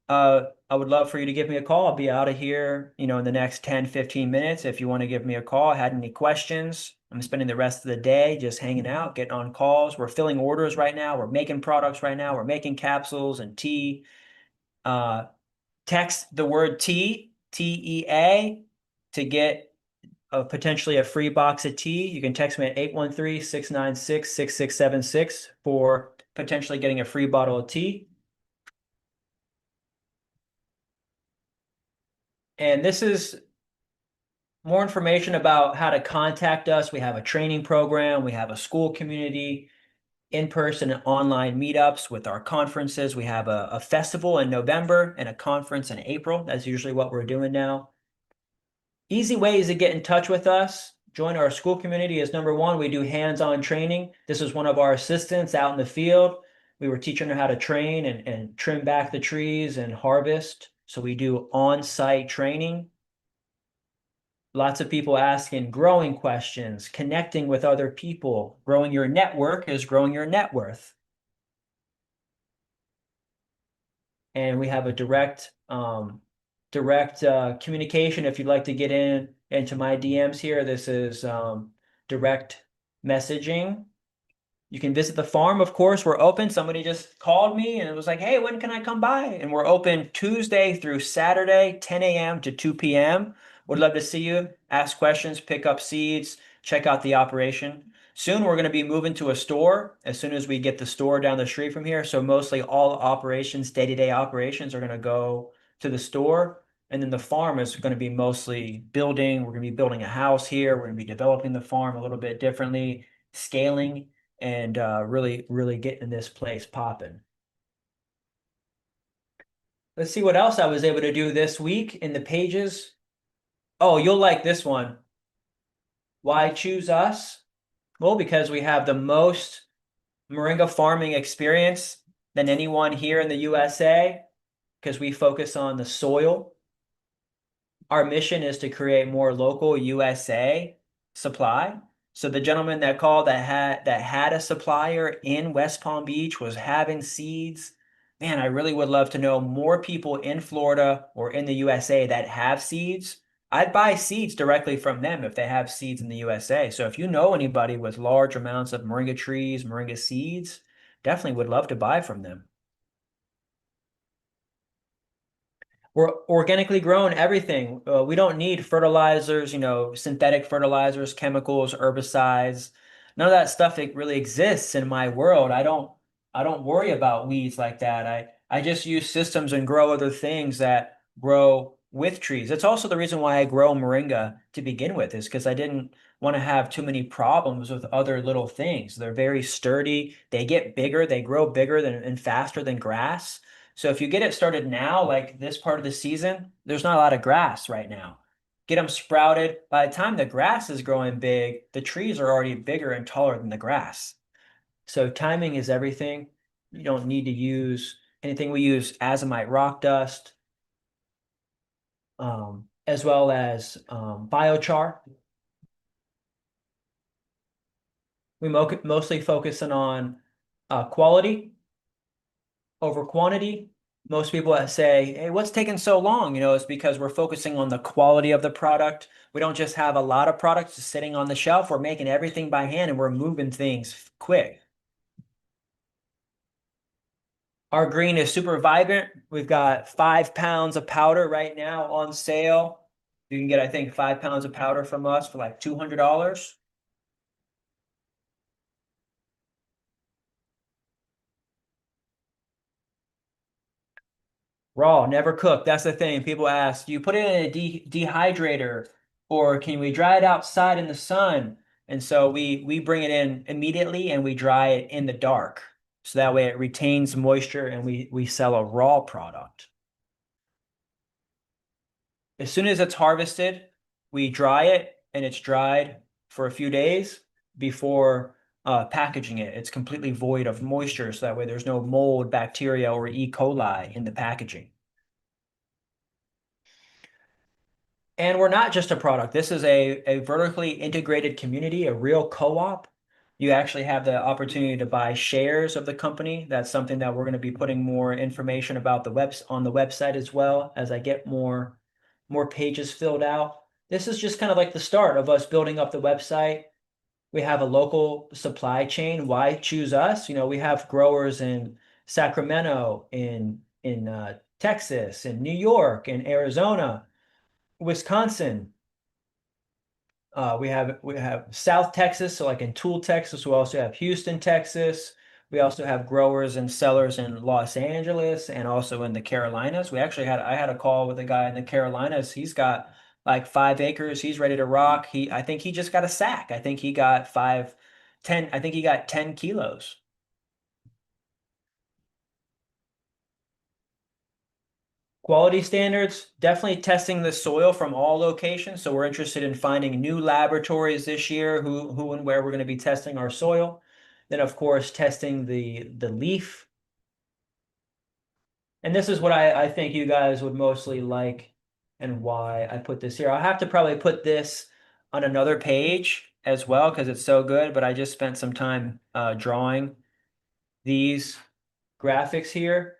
I would love for you to give me a call. I'll be out of here, you know, in the next 10, 15 minutes. If you want to give me a call, had any questions, I'm spending the rest of the day just hanging out, getting on calls. We're filling orders right now. We're making products right now. We're making capsules and tea. Text the word tea, TEA, to get potentially a free box of tea. You can text me at 813-696-6676 for potentially getting a free bottle of tea. And this is more information about how to contact us. We have a training program. We have a school community, in-person and online meetups with our conferences. We have a festival in November and a conference in April. That's usually what we're doing now. Easy ways to get in touch with us. join our school community is number one, we do hands-on training. This is one of our assistants out in the field. We were teaching her how to train and trim back the trees and harvest. So we do on-site training. Lots of people asking growing questions, connecting with other people. Growing your network is growing your net worth. And we have a direct communication. If you'd like to get into my DMs here, this is direct messaging. You can visit the farm, of course. We're open. Somebody just called me and it was like, hey, when can I come by? And we're open Tuesday through Saturday, 10 a.m. to 2 p.m. Would love to see you, ask questions, pick up seeds, check out the operation. Soon we're going to be moving to a store as soon as we get the store down the street from here. So mostly all operations, day-to-day operations are going to go to the store. And then the farm is going to be mostly building. We're going to be building a house here. We're going to be developing the farm a little bit differently, scaling, and really getting this place popping. Let's see what else I was able to do this week in the pages. Oh, you'll like this one. Why choose us? Well, because we have the most moringa farming experience than anyone here in the USA, because we focus on the soil. Our mission is to create more local USA supply. So the gentleman that called that had a supplier in West Palm Beach was having seeds. Man, I really would love to know more people in Florida or in the USA that have seeds. I'd buy seeds directly from them if they have seeds in the USA. So if you know anybody with large amounts of moringa trees, moringa seeds, definitely would love to buy from them. We're organically grown everything. We don't need fertilizers, synthetic fertilizers, chemicals, herbicides. None of that stuff really exists in my world. I don't worry about weeds like that. I just use systems and grow other things that grow with trees. It's also the reason why I grow moringa to begin with, is because I didn't want to have too many problems with other little things. They're very sturdy. They get bigger. They grow bigger and faster than grass. So if you get it started now, like this part of the season, there's not a lot of grass right now. Get them sprouted. By the time the grass is growing big, the trees are already bigger and taller than the grass. So timing is everything. You don't need to use anything. We use azomite rock dust, as well as biochar. We mostly focusing on quality over quantity. Most people that say, hey, what's taking so long? It's because we're focusing on the quality of the product. We don't just have a lot of products just sitting on the shelf. We're making everything by hand and we're moving things quick. Our green is super vibrant. We've got 5 pounds of powder right now on sale. You can get, I think, 5 pounds of powder from us for like $200. Raw, never cooked. That's the thing. People ask, do you put it in a dehydrator or can we dry it outside in the sun? And so we bring it in immediately and we dry it in the dark. So that way it retains moisture and we sell a raw product. As soon as it's harvested, we dry it and it's dried for a few days before packaging it. It's completely void of moisture, so that way there's no mold, bacteria, or E. coli in the packaging. And we're not just a product. This is a vertically integrated community, a real co-op. You actually have the opportunity to buy shares of the company. That's something that we're going to be putting more information about on the website as well as I get more pages filled out. This is just kind of like the start of us building up the website. We have a local supply chain. Why choose us? We have growers in Sacramento, in Texas, in New York, in Arizona, Wisconsin. We have South Texas, so like in Tool, Texas. We also have Houston, Texas. We also have growers and sellers in Los Angeles and also in the Carolinas. I had a call with a guy in the Carolinas. He's got like 5 acres. He's ready to rock. I think he just got a sack. I think he got 10. I think he got 10 kilos. Quality standards, definitely testing the soil from all locations. So we're interested in finding new laboratories this year, who and where we're going to be testing our soil. Then, of course, testing the leaf. And this is what I think you guys would mostly like and why I put this here. I'll have to probably put this on another page as well because it's so good, but I just spent some time drawing these graphics here.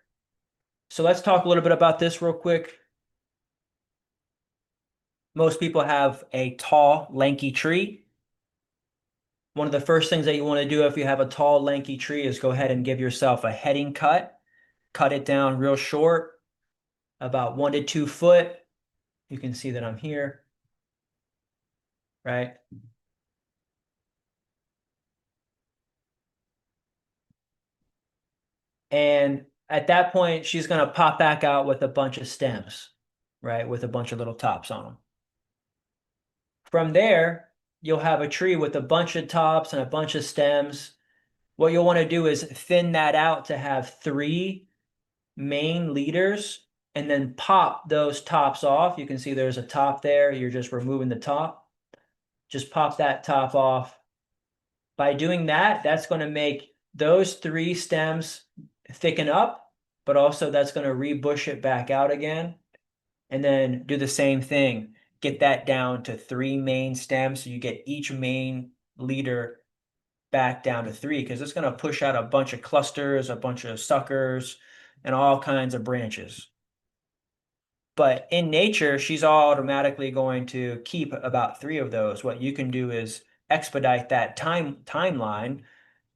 So let's talk a little bit about this real quick. Most people have a tall, lanky tree. One of the first things that you want to do if you have a tall, lanky tree is go ahead and give yourself a heading cut. Cut it down real short, about 1 to 2 foot. You can see that I'm here, right? And at that point, she's going to pop back out with a bunch of stems, right? With a bunch of little tops on them. From there, you'll have a tree with a bunch of tops and a bunch of stems. What you'll want to do is thin that out to have 3 main leaders and then pop those tops off. You can see there's a top there. You're just removing the top. Just pop that top off. By doing that, that's going to make those 3 stems thicken up, but also that's going to rebush it back out again. And then do the same thing. Get that down to 3 main stems. So you get each main leader back down to 3 because it's going to push out a bunch of clusters, a bunch of suckers, and all kinds of branches. But in nature, she's automatically going to keep about 3 of those. What you can do is expedite that timeline,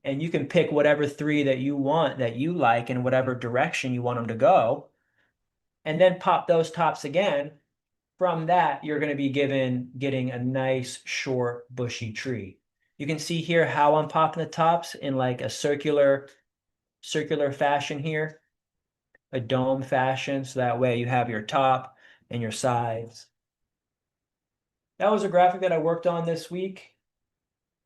and you can pick whatever 3 that you want, that you like, in whatever direction you want them to go, and then pop those tops again. From that, you're going to be getting a nice, short, bushy tree. You can see here how I'm popping the tops in like a circular fashion here, a dome fashion. So that way you have your top and your sides. That was a graphic that I worked on this week.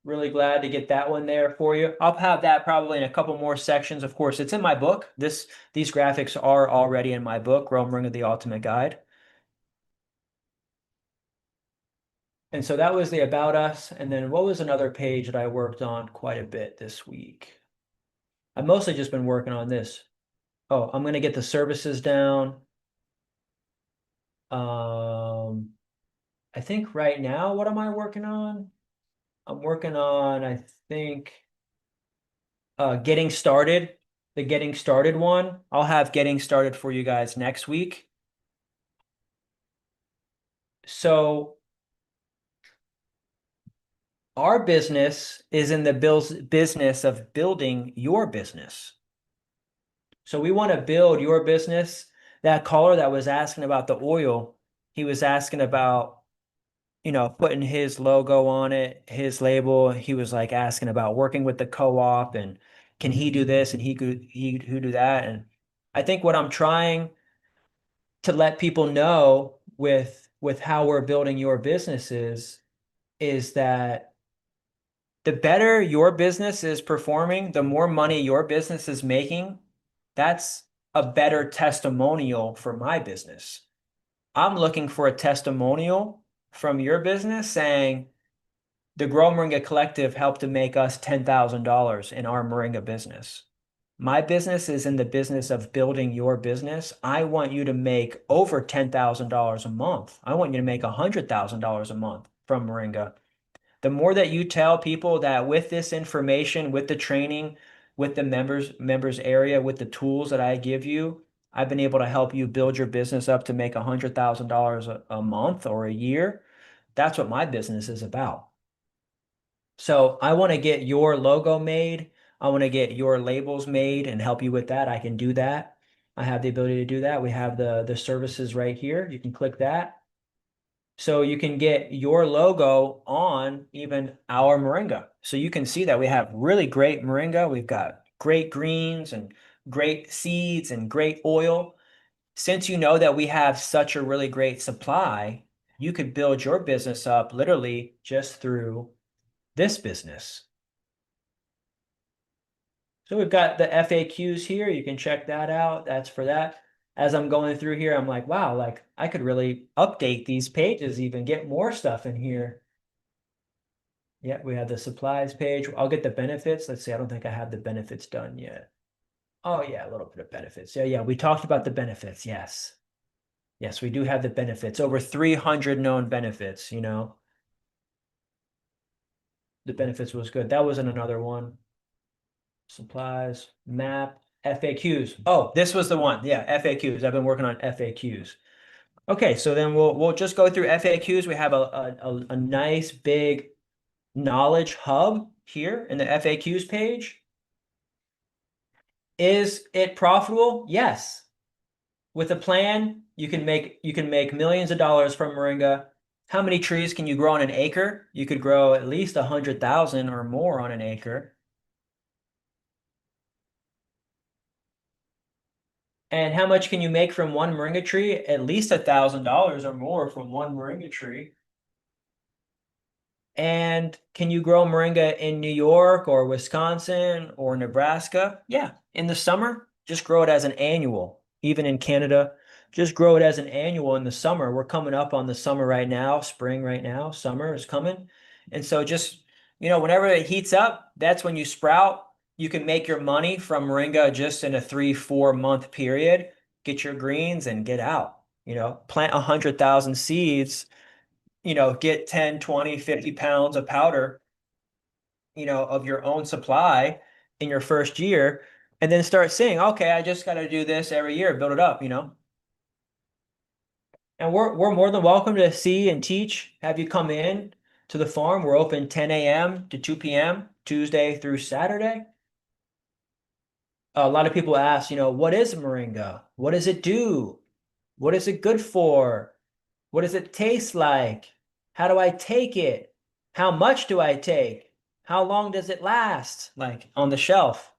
Really glad to get that one there for you. I'll have that probably in a couple more sections. Of course, it's in my book. These graphics are already in my book, Grow Moringa, the Ultimate Guide. And so that was the About Us. And then what was another page that I worked on quite a bit this week? I've mostly just been working on this. Oh, I'm going to get the services down. I think right now, what am I working on? I'm working on, I think, getting started, the getting started one. I'll have getting started for you guys next week. So our business is in the business of building your business. So we want to build your business. That caller that was asking about the oil, he was asking about, putting his logo on it, his label. He was like asking about working with the co-op and can he do this and he who do that. And I think what I'm trying to let people know with how we're building your businesses is that the better your business is performing, the more money your business is making, that's a better testimonial for my business. I'm looking for a testimonial from your business saying the Grow Moringa Collective helped to make us $10,000 in our Moringa business. My business is in the business of building your business. I want you to make over $10,000 a month. I want you to make $100,000 a month from Moringa. The more that you tell people that with this information, with the training, with the members area, with the tools that I give you, I've been able to help you build your business up to make $100,000 a month or a year. That's what my business is about. So I want to get your logo made. I want to get your labels made and help you with that. I can do that. I have the ability to do that. We have the services right here. You can click that. So you can get your logo on even our Moringa. So you can see that we have really great Moringa. We've got great greens and great seeds and great oil. Since you know that we have such a really great supply, you could build your business up literally just through this business. So we've got the FAQs here. You can check that out. That's for that. as I'm going through here, I'm like, wow, like I could really update these pages, even get more stuff in here. Yeah, we have the supplies page. I'll get the benefits. Let's see, I don't think I have the benefits done yet. Oh yeah, a little bit of benefits. Yeah, yeah, we talked about the benefits. Yes. Yes, we do have the benefits. Over 300 known benefits, you know. The benefits was good. That wasn't another one. Supplies, map, FAQs. Oh, this was the one. Yeah, FAQs. I've been working on FAQs. Okay, so then we'll just go through FAQs. We have a nice big knowledge hub here in the FAQs page. Is it profitable? Yes. With a plan, you can make millions of dollars from Moringa. How many trees can you grow on an acre? You could grow at least 100,000 or more on an acre. And how much can you make from one moringa tree? At least $1,000 or more from one moringa tree. And can you grow moringa in New York or Wisconsin or Nebraska? Yeah, in the summer, just grow it as an annual. Even in Canada, just grow it as an annual in the summer. We're coming up on the summer right now, spring right now, summer is coming. And so just, whenever it heats up, that's when you sprout. You can make your money from moringa just in a 3, 4 month period. Get your greens and get out. Plant 100,000 seeds, get 10, 20, 50 pounds of powder, of your own supply in your first year, and then start saying, okay, I just got to do this every year, build it up. And we're more than welcome to see and teach, have you come in to the farm. We're open 10 a.m. to 2 p.m., Tuesday through Saturday. A lot of people ask, what is moringa? What does it do? What is it good for? What does it taste like? How do I take it? How much do I take? How long does it last? Like on the shelf.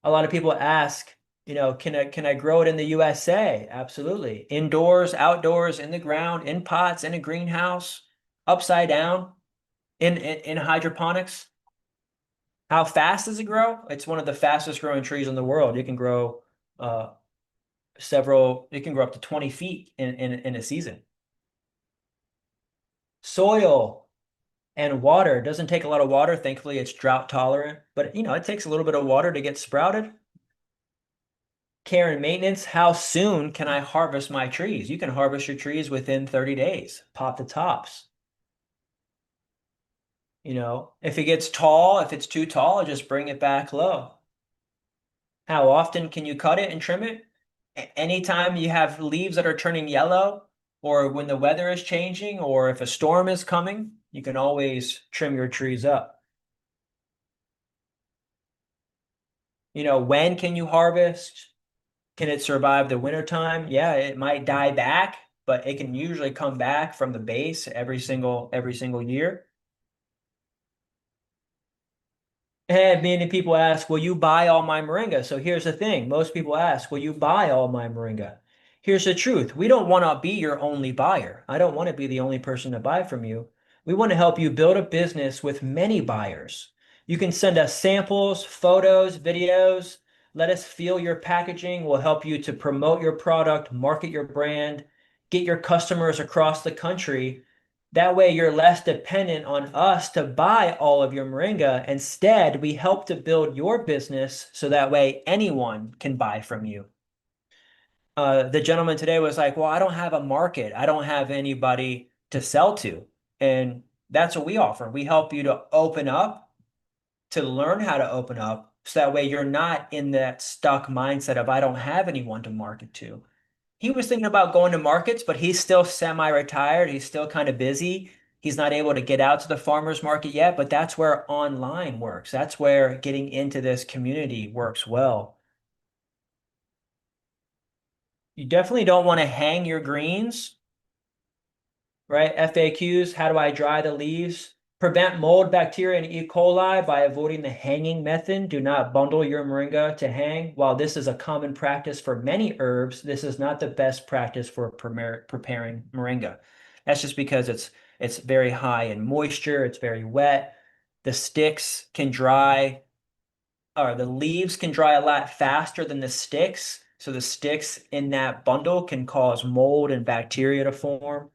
A lot of people ask, can I grow it in the USA? Absolutely. Indoors, outdoors, in the ground, in pots, in a greenhouse, upside down, in hydroponics. How fast does it grow? It's one of the fastest growing trees in the world. It can grow it can grow up to 20 feet in a season. Soil and water. It doesn't take a lot of water. Thankfully, it's drought tolerant, but it takes a little bit of water to get sprouted. Care and maintenance. How soon can I harvest my trees? You can harvest your trees within 30 days. Pop the tops. If it gets tall, if it's too tall, just bring it back low. How often can you cut it and trim it? Anytime you have leaves that are turning yellow, or when the weather is changing, or if a storm is coming, you can always trim your trees up. When can you harvest? Can it survive the wintertime? Yeah, it might die back, but it can usually come back from the base every single year. And many people ask, will you buy all my moringa? So here's the thing. Most people ask, will you buy all my moringa? Here's the truth. We don't want to be your only buyer. I don't want to be the only person to buy from you. We want to help you build a business with many buyers. You can send us samples, photos, videos. Let us feel your packaging. We'll help you to promote your product, market your brand, get your customers across the country. That way, you're less dependent on us to buy all of your moringa. Instead, we help to build your business so that way anyone can buy from you. The gentleman today was like, well, I don't have a market. I don't have anybody to sell to. And that's what we offer. We help you to open up, to learn how to open up. So that way you're not in that stuck mindset of, I don't have anyone to market to. He was thinking about going to markets, but he's still semi-retired. He's still kind of busy. He's not able to get out to the farmer's market yet, but that's where online works. That's where getting into this community works well. You definitely don't want to hang your greens, right? FAQs, how do I dry the leaves? Prevent mold, bacteria, and E. coli by avoiding the hanging method. Do not bundle your moringa to hang. While this is a common practice for many herbs, this is not the best practice for preparing moringa. That's just because it's very high in moisture, it's very wet. The sticks can dry, or the leaves can dry a lot faster than the sticks. So the sticks in that bundle can cause mold and bacteria to form.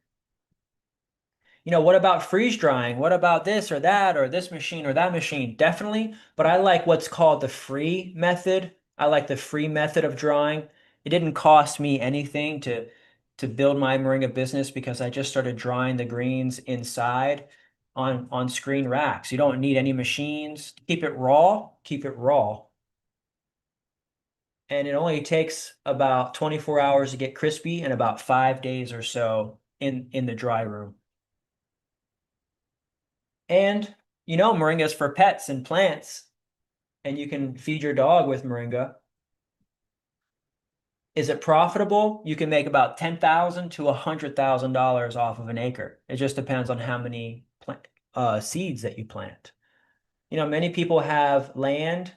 What about freeze drying? What about this or this machine or that machine? Definitely, but I like what's called the free method. I like the free method of drying. It didn't cost me anything to build my Moringa business because I just started drying the greens inside on screen racks. You don't need any machines. Keep it raw, keep it raw. And it only takes about 24 hours to get crispy and about 5 days or so in the dry room. And moringa is for pets and plants, and you can feed your dog with moringa. Is it profitable? You can make about $10,000 to $100,000 off of an acre. It just depends on how many seeds that you plant. Many people have land,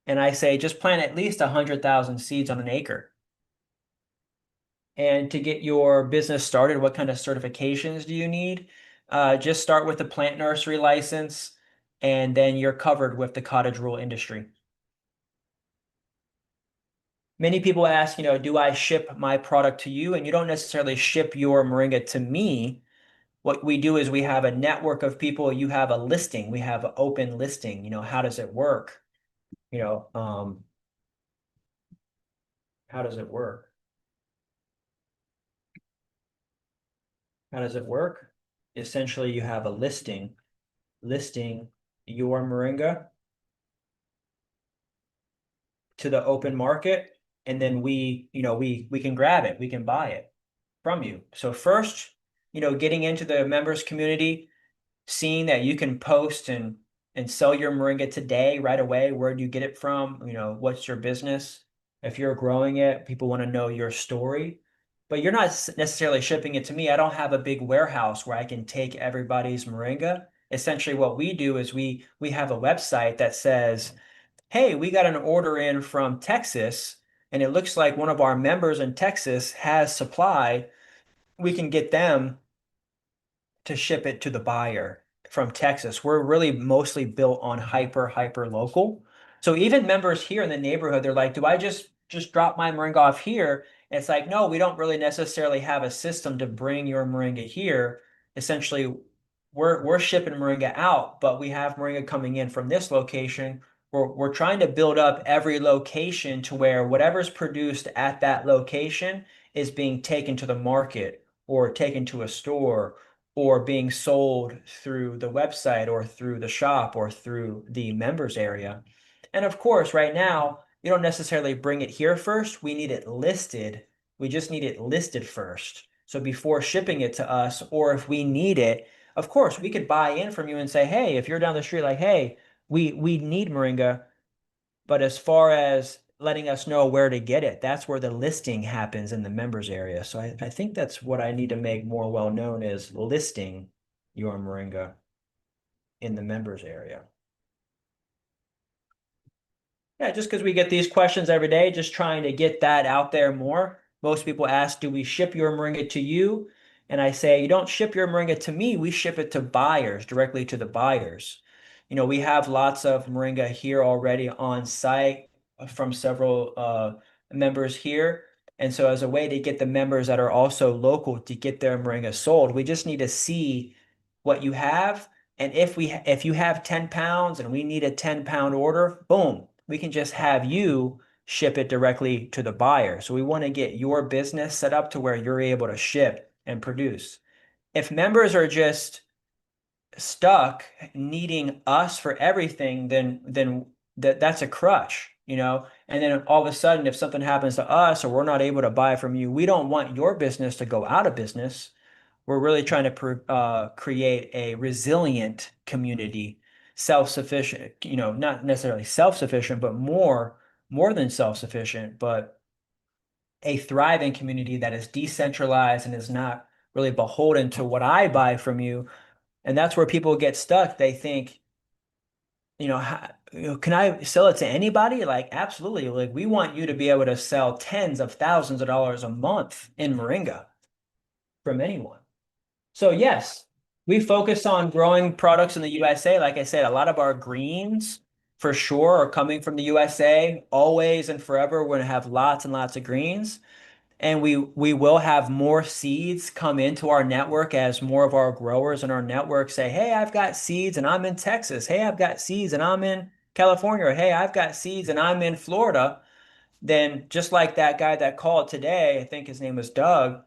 and I say just plant at least 100,000 seeds on an acre. And to get your business started, what kind of certifications do you need? Just start with the plant nursery license, and then you're covered with the cottage rural industry. Many people ask, do I ship my product to you? And you don't necessarily ship your moringa to me. What we do is we have a network of people. You have a listing. We have an open listing. How does it work? How does it work? How does it work? Essentially, you have a listing your moringa to the open market, and then we can grab it, we can buy it from you. So first, getting into the members community, seeing that you can post and sell your moringa today, right away. Where do you get it from? What's your business? If you're growing it, people want to know your story. But you're not necessarily shipping it to me. I don't have a big warehouse where I can take everybody's moringa. Essentially, what we do is we have a website that says, hey, we got an order in from Texas, and it looks like one of our members in Texas has supply. We can get them to ship it to the buyer from Texas. We're really mostly built on hyper local. So even members here in the neighborhood, they're like, do I just drop my moringa off here? And it's like, no, we don't really necessarily have a system to bring your moringa here. Essentially, we're shipping moringa out, but we have moringa coming in from this location. We're trying to build up every location to where whatever's produced at that location is being taken to the market or taken to a store or being sold through the website or through the shop or through the members area. And of course, right now, you don't necessarily bring it here first. We need it listed. We just need it listed first. So before shipping it to us, or if we need it, of course, we could buy in from you and say, hey, if you're down the street, like, hey, we need moringa, but as far as letting us know where to get it, that's where the listing happens in the members area. So I think that's what I need to make more well known is listing your moringa in the members area. Yeah, just because we get these questions every day, just trying to get that out there more. Most people ask, do we ship your moringa to you? And I say, you don't ship your moringa to me, we ship it to buyers, directly to the buyers. We have lots of moringa here already on site from several members here. And so as a way to get the members that are also local to get their moringa sold, we just need to see what you have. And if you have 10 pounds and we need a 10-pound order, boom, we can just have you ship it directly to the buyer. So we want to get your business set up to where you're able to ship and produce. If members are just stuck needing us for everything, then that's a crutch, And then all of a sudden, if something happens to us or we're not able to buy from you, we don't want your business to go out of business. We're really trying to create a resilient community, self-sufficient, not necessarily self-sufficient, but more than self-sufficient, but a thriving community that is decentralized and is not really beholden to what I buy from you. And that's where people get stuck. They think, can I sell it to anybody? Like, absolutely. Like, we want you to be able to sell tens of thousands of dollars a month in Moringa from anyone. So yes, we focus on growing products in the USA. Like I said, a lot of our greens for sure are coming from the USA. Always and forever, we're going to have lots and lots of greens. And we will have more seeds come into our network as more of our growers in our network say, hey, I've got seeds and I'm in Texas. Hey, I've got seeds and I'm in California. Or, hey, I've got seeds and I'm in Florida. Then just like that guy that called today, I think his name was Doug,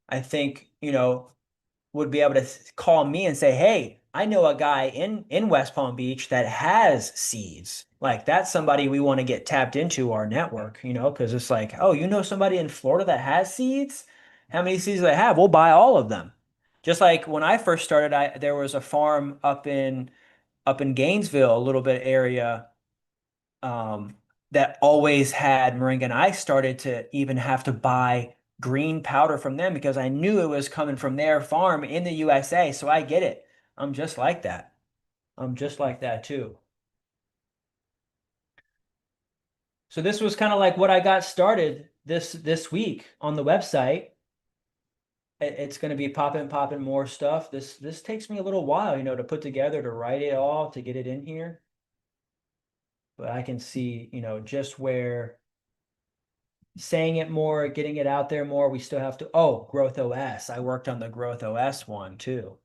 I think, would be able to call me and say, hey, I know a guy in West Palm Beach that has seeds. Like that's somebody we want to get tapped into our network, because it's like, oh, you know somebody in Florida that has seeds? How many seeds do they have? We'll buy all of them. Just like when I first started, there was a farm up in Gainesville, a little bit area, that always had Moringa, and I started to even have to buy green powder from them because I knew it was coming from their farm in the USA. So I get it. I'm just like that. I'm just like that too. So this was kind of like what I got started this week on the website. It's going to be popping more stuff. This takes me a little while, to put together, to write it all, to get it in here. But I can see, just where saying it more, getting it out there more. We still have to, Growth OS. I worked on the Growth OS one too.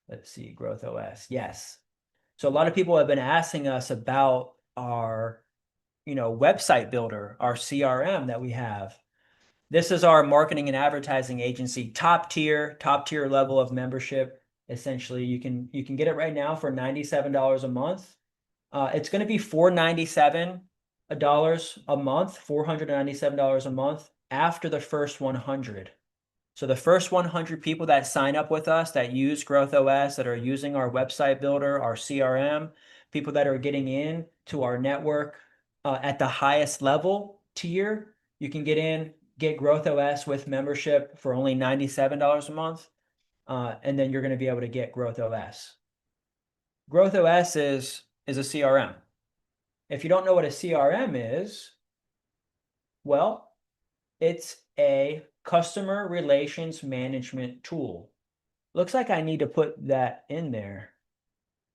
Let's see, Growth OS. Yes. So a lot of people have been asking us about our, website builder, our CRM that we have. This is our marketing and advertising agency, top tier level of membership. Essentially, you can get it right now for $97 a month. It's going to be $497 a month, $497 a month after the first 100. So the first 100 people that sign up with us that use Growth OS, that are using our website builder, our CRM, people that are getting in to our network at the highest level tier, you can get Growth OS with membership for only $97 a month. And then you're going to be able to get Growth OS. Growth OS is a CRM. If you don't know what a CRM is, well, it's a customer relations management tool. Looks like I need to put that in there.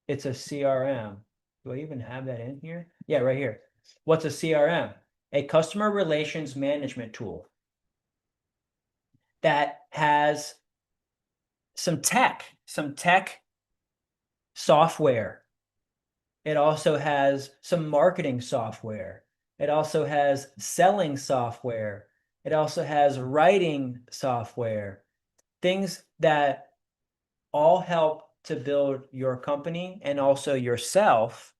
It's a CRM. Do I even have that in here? Yeah, right here. What's a CRM? A customer relations management tool that has some tech software. It also has some marketing software. It also has selling software. It also has writing software. Things that all help to build your company and also yourself,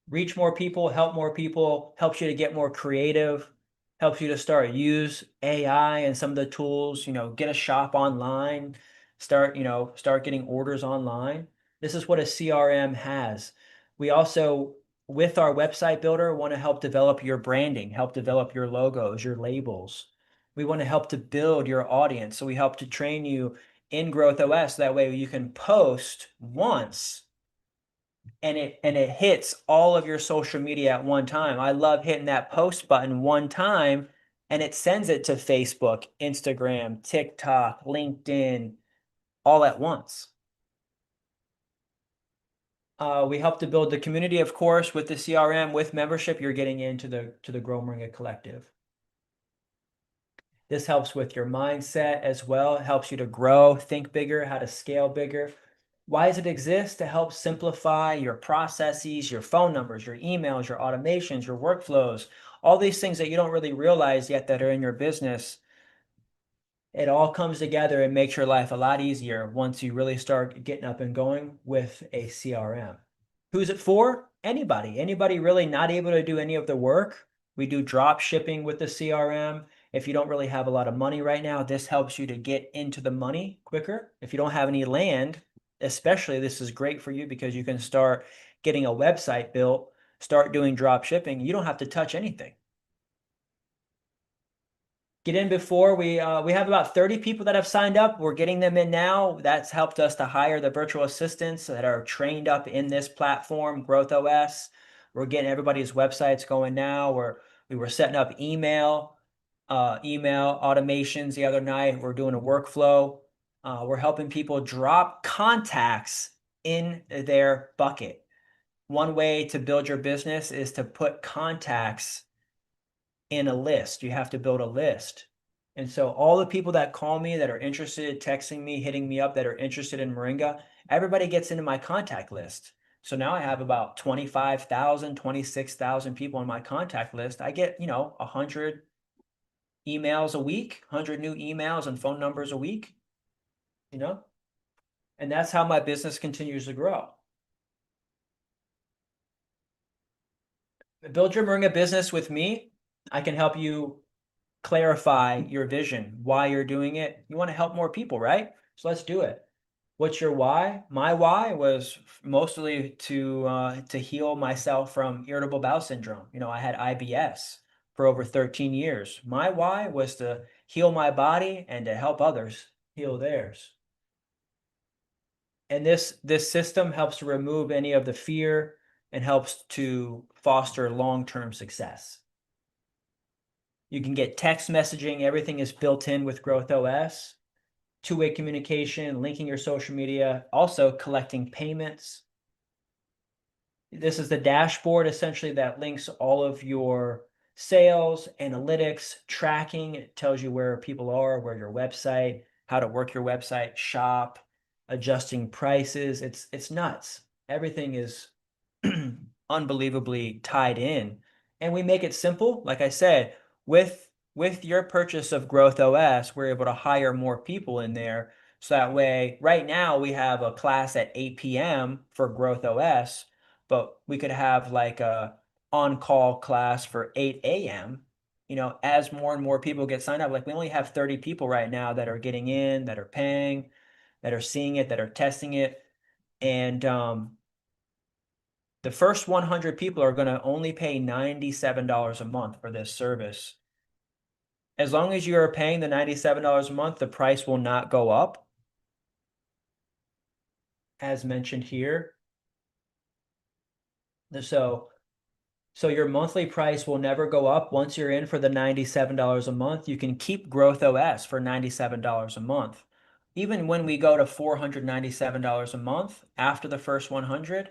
reach more people, helps you to get more creative, helps you to use AI and some of the tools, get a shop online, start getting orders online. This is what a CRM has. We also, with our website builder, want to help develop your branding, help develop your logos, your labels. We want to help to build your audience. So we help to train you in Growth OS. That way you can post once and it hits all of your social media at one time. I love hitting that post button one time and it sends it to Facebook, Instagram, TikTok, LinkedIn, all at once. We help to build the community, of course, with the CRM, with membership. You're getting into the Grow Moringa Collective. This helps with your mindset as well. It helps you to grow, think bigger, how to scale bigger. Why does it exist? To help simplify your processes, your phone numbers, your emails, your automations, your workflows, all these things that you don't really realize yet that are in your business. It all comes together and makes your life a lot easier once you really start getting up and going with a CRM. Who's it for? Anybody really not able to do any of the work. We do drop shipping with the CRM. If you don't really have a lot of money right now, this helps you to get into the money quicker. If you don't have any land, especially, this is great for you because you can start getting a website built, start doing drop shipping. You don't have to touch anything. Get in before. We have about 30 people that have signed up. We're getting them in now. That's helped us to hire the virtual assistants that are trained up in this platform, Growth OS. We're getting everybody's websites going now. We were setting up email automations the other night. We're doing a workflow. We're helping people drop contacts in their bucket. one way to build your business is to put contacts in a list. You have to build a list. And so all the people that call me that are interested, texting me, hitting me up that are interested in Moringa, everybody gets into my contact list. So now I have about 25,000, 26,000 people on my contact list. I get, 100 emails a week, 100 new emails and phone numbers a week, and that's how my business continues to grow. Build your Moringa business with me. I can help you clarify your vision, why you're doing it. You want to help more people, right? So let's do it. What's your why? My why was mostly to heal myself from irritable bowel syndrome. I had IBS for over 13 years. My why was to heal my body and to help others heal theirs. And this system helps to remove any of the fear and helps to foster long-term success. You can get text messaging. Everything is built in with Growth OS. Two-way communication, linking your social media, also collecting payments. This is the dashboard essentially that links all of your sales, analytics, tracking. It tells you where people are, where your website, how to work your website, shop, adjusting prices. It's nuts. Everything is unbelievably tied in. And we make it simple. Like I said, with your purchase of Growth OS, we're able to hire more people in there. So that way, right now we have a class at 8 p.m. for Growth OS, but we could have like a on-call class for 8 a.m. As more and more people get signed up. Like we only have 30 people right now that are getting in, that are paying, that are seeing it, that are testing it. And the first 100 people are going to only pay $97 a month for this service. As long as you are paying the $97 a month, the price will not go up, as mentioned here. So your monthly price will never go up. Once you're in for the $97 a month, you can keep Growth OS for $97 a month. Even when we go to $497 a month after the first 100,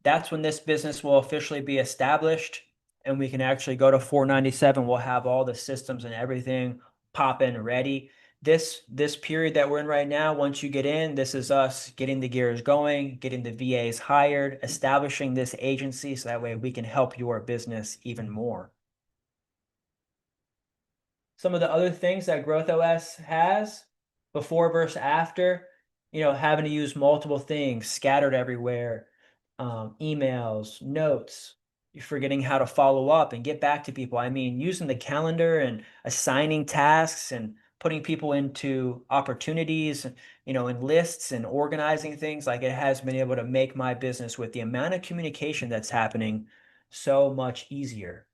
that's when this business will officially be established and we can actually go to 497. We'll have all the systems and everything pop in ready. This period that we're in right now, once you get in, this is us getting the gears going, getting the VAs hired, establishing this agency so that way we can help your business even more. Some of the other things that Growth OS has before versus after, having to use multiple things scattered everywhere, emails, notes, you're forgetting how to follow up and get back to people. I mean, using the calendar and assigning tasks and putting people into opportunities, in lists and organizing things, like it has been able to make my business with the amount of communication that's happening so much easier.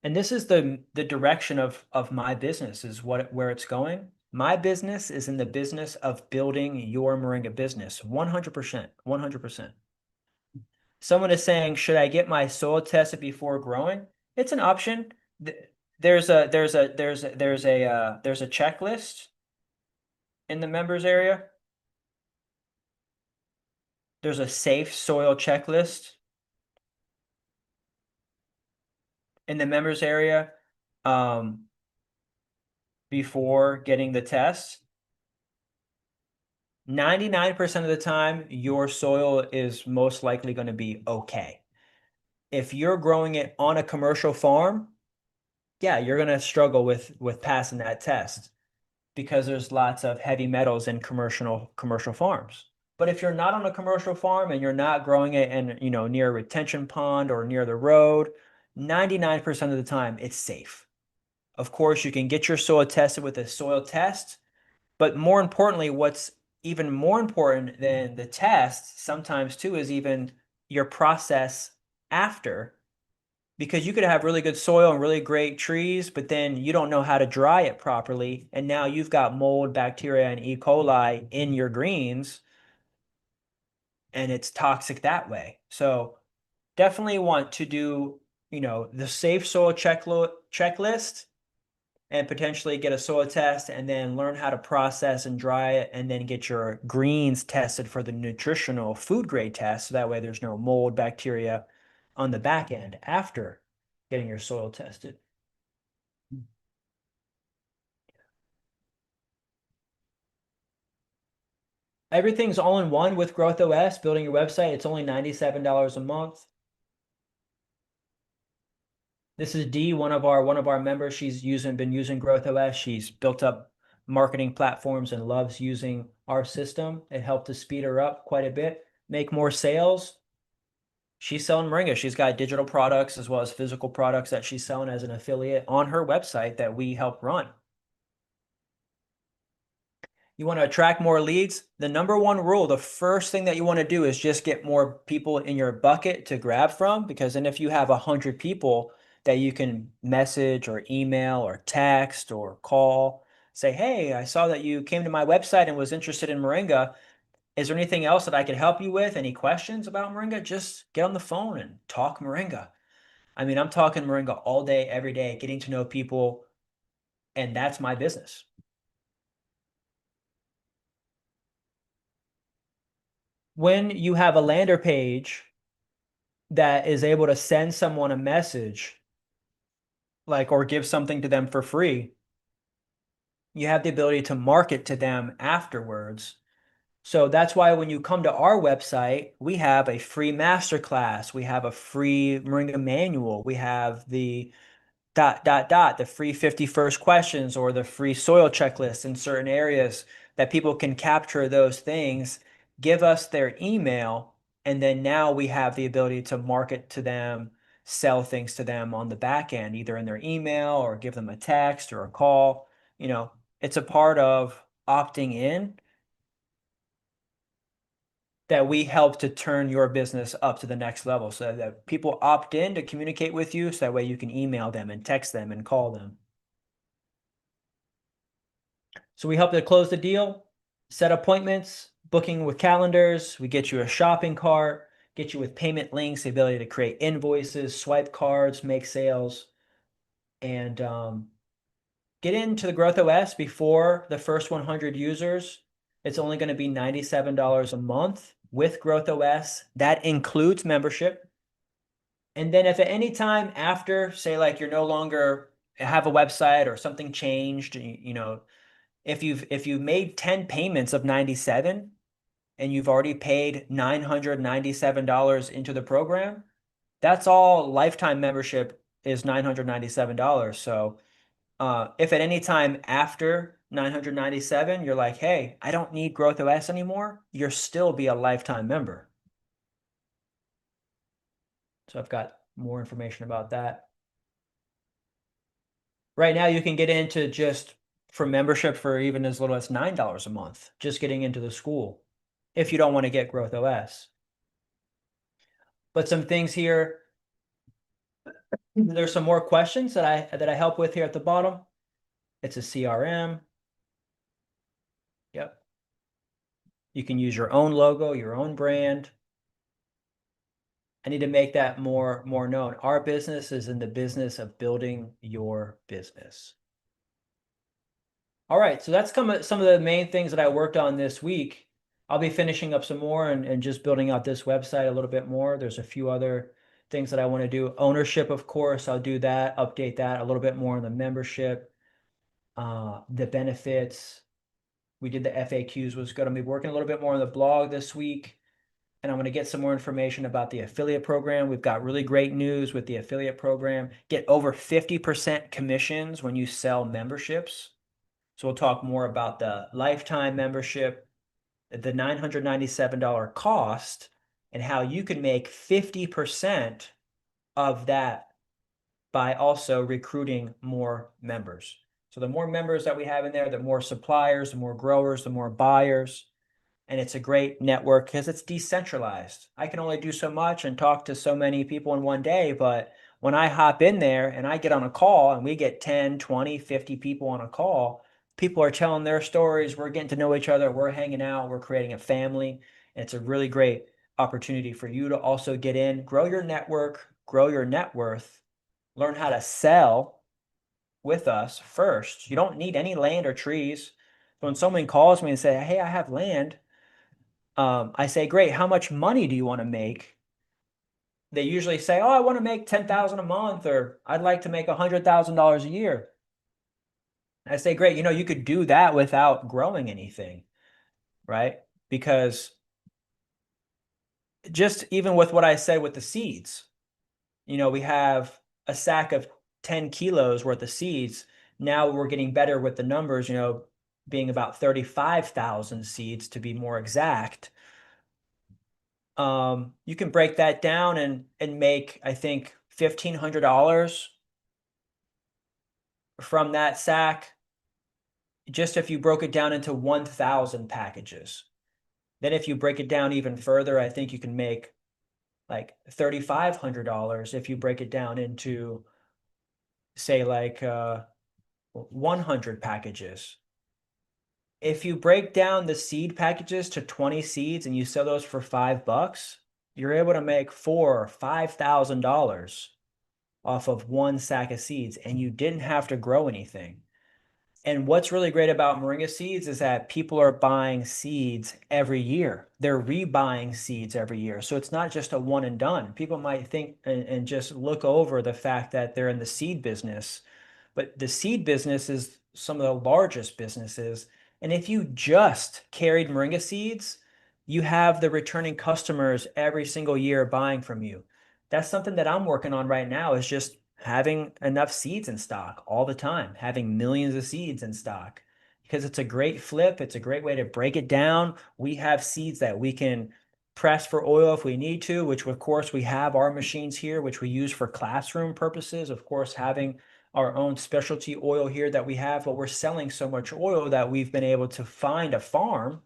And this is the direction of my business is where it's going. My business is in the business of building your Moringa business, 100%, 100%. Someone is saying, should I get my soil tested before growing? It's an option. There's a checklist in the members area. There's a safe soil checklist in the members area before getting the test. 99% of the time, your soil is most likely going to be okay. If you're growing it on a commercial farm, yeah, you're going to struggle with passing that test because there's lots of heavy metals in commercial farms. But if you're not on a commercial farm and you're not growing it in, near a retention pond or near the road, 99% of the time it's safe. Of course, you can get your soil tested with a soil test, but more importantly, what's even more important than the test sometimes too is even your process after, because you could have really good soil and really great trees, but then you don't know how to dry it properly. And now you've got mold, bacteria, and E. coli in your greens, and it's toxic that way. So definitely want to do, the safe soil checklist and potentially get a soil test and then learn how to process and dry it and then get your greens tested for the nutritional food grade test. So that way there's no mold bacteria on the back end after getting your soil tested. Everything's all in one with Growth OS, building your website. It's only $97 a month. This is Dee, one of our members. She's been using Growth OS. She's built up marketing platforms and loves using our system. It helped to speed her up quite a bit, make more sales. She's selling Moringa. She's got digital products as well as physical products that she's selling as an affiliate on her website that we help run. You want to attract more leads? The number one rule, the first thing that you want to do is just get more people in your bucket to grab from, because then if you have 100 people that you can message or email or text or call, say, hey, I saw that you came to my website and was interested in Moringa. Is there anything else that I could help you with? Any questions about Moringa? Just get on the phone and talk Moringa. I mean, I'm talking Moringa all day, every day, getting to know people, and that's my business. When you have a lander page that is able to send someone a message, like, or give something to them for free, you have the ability to market to them afterwards. So that's why when you come to our website, we have a free masterclass, we have a free Moringa manual, we have the the free 50 first questions or the free soil checklist in certain areas that people can capture those things, give us their email, and then now we have the ability to market to them, sell things to them on the back end, either in their email or give them a text or a call. It's a part of opting in that we help to turn your business up to the next level, so that people opt in to communicate with you, so that way you can email them and text them and call them. So we help to close the deal, set appointments, booking with calendars. We get you a shopping cart, get you with payment links, the ability to create invoices, swipe cards, make sales, and get into the Growth OS before the first 100 users. It's only going to be $97 a month with Growth OS. That includes membership. And then if at any time after, say, like, you're no longer have a website or something changed, if you've made 10 payments of 97 and you've already paid $997 into the program, that's all. Lifetime membership is $997. So if at any time after 997 you're like, hey, I don't need Growth OS anymore, you'll still be a lifetime member. So I've got more information about that. Right now you can get into just for membership for even as little as $9 a month, just getting into the school, if you don't want to get Growth OS. But some things here, there's some more questions that I help with here at the bottom. It's a CRM. Yep. You can use your own logo, your own brand. I need to make that more known. Our business is in the business of building your business. All right, so that's some of the main things that I worked on this week. I'll be finishing up some more and just building out this website a little bit more. There's a few other things that I want to do. Ownership, of course, I'll do that, update that a little bit more on the membership, the benefits. We did the FAQs, was going to be working a little bit more on the blog this week. And I'm going to get some more information about the affiliate program. We've got really great news with the affiliate program. Get over 50% commissions when you sell memberships. So we'll talk more about the lifetime membership, the $997 cost, and how you can make 50% of that by also recruiting more members. So the more members that we have in there, the more suppliers, the more growers, the more buyers. And it's a great network because it's decentralized. I can only do so much and talk to so many people in one day, but when I hop in there and I get on a call and we get 10, 20, 50 people on a call, people are telling their stories. We're getting to know each other. We're hanging out. We're creating a family. And it's a really great opportunity for you to also get in, grow your network, grow your net worth, learn how to sell, with us first. You don't need any land or trees. So when someone calls me and say, hey, I have land, I say, great, how much money do you want to make? They usually say, oh, I want to make 10,000 a month, or I'd like to make $100,000 a year. I say, great, you could do that without growing anything, right? Because just even with what I said with the seeds, we have a sack of 10 kilos worth of seeds. Now we're getting better with the numbers, being about 35,000 seeds to be more exact. You can break that down and make, I think, $1,500 from that sack, just if you broke it down into 1,000 packages. Then if you break it down even further, I think you can make like $3,500 if you break it down into, say, like 100 packages. If you break down the seed packages to 20 seeds and you sell those for $5, you're able to make $4,000 or $5,000 off of one sack of seeds, and you didn't have to grow anything. And what's really great about Moringa seeds is that people are buying seeds every year. They're rebuying seeds every year. So it's not just a one and done. People might think and just look over the fact that they're in the seed business, but the seed business is some of the largest businesses. And if you just carried Moringa seeds, you have the returning customers every single year buying from you. That's something that I'm working on right now, is just having enough seeds in stock all the time, having millions of seeds in stock, because it's a great flip. It's a great way to break it down. We have seeds that we can press for oil if we need to, which of course we have our machines here, which we use for classroom purposes. Of course, having our own specialty oil here that we have, but we're selling so much oil that we've been able to find a farm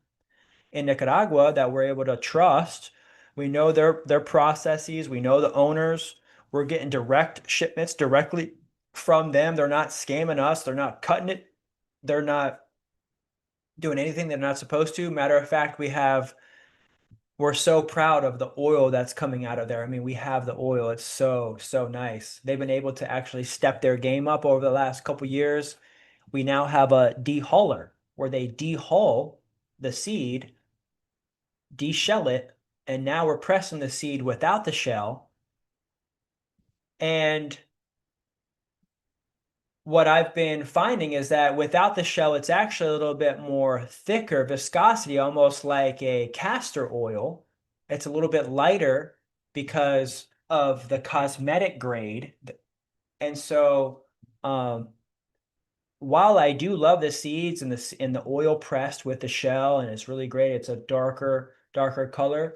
in Nicaragua that we're able to trust. We know their processes, we know the owners. We're getting direct shipments directly from them. They're not scamming us, they're not cutting it, they're not doing anything they're not supposed to. Matter of fact, we're so proud of the oil that's coming out of there. I mean, we have the oil. It's so, so nice. They've been able to actually step their game up over the last couple years. We now have a dehuller where they dehull the seed, deshell it, and now we're pressing the seed without the shell. And what I've been finding is that without the shell, it's actually a little bit more thicker viscosity, almost like a castor oil. It's a little bit lighter because of the cosmetic grade. And so, while I do love the seeds and the oil pressed with the shell, and it's really great, it's a darker color.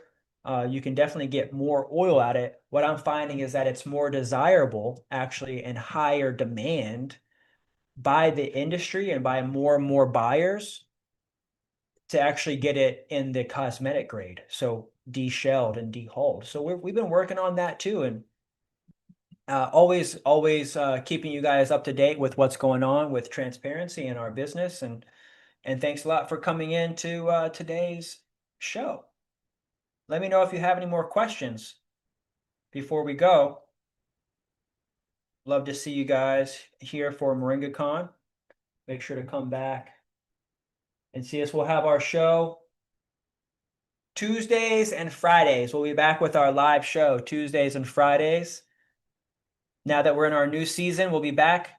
You can definitely get more oil at it. What I'm finding is that it's more desirable, actually, and higher demand by the industry and by more and more buyers to actually get it in the cosmetic grade, so deshelled and dehulled. So we've been working on that too, and always keeping you guys up to date with what's going on with transparency in our business. And thanks a lot for coming into today's show. Let me know if you have any more questions before we go. Love to see you guys here for MoringaCon. Make sure to come back and see us. We'll have our show Tuesdays and Fridays. We'll be back with our live show Tuesdays and Fridays. Now that we're in our new season, we'll be back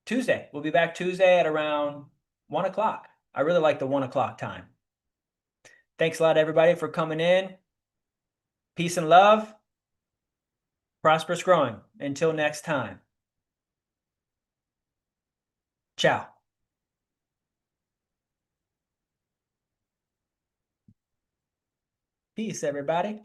Tuesday. We'll be back Tuesday at around 1 o'clock. I really like the 1 o'clock time. Thanks a lot, everybody, for coming in. Peace and love. Prosperous growing. Until next time. Ciao. Peace, everybody.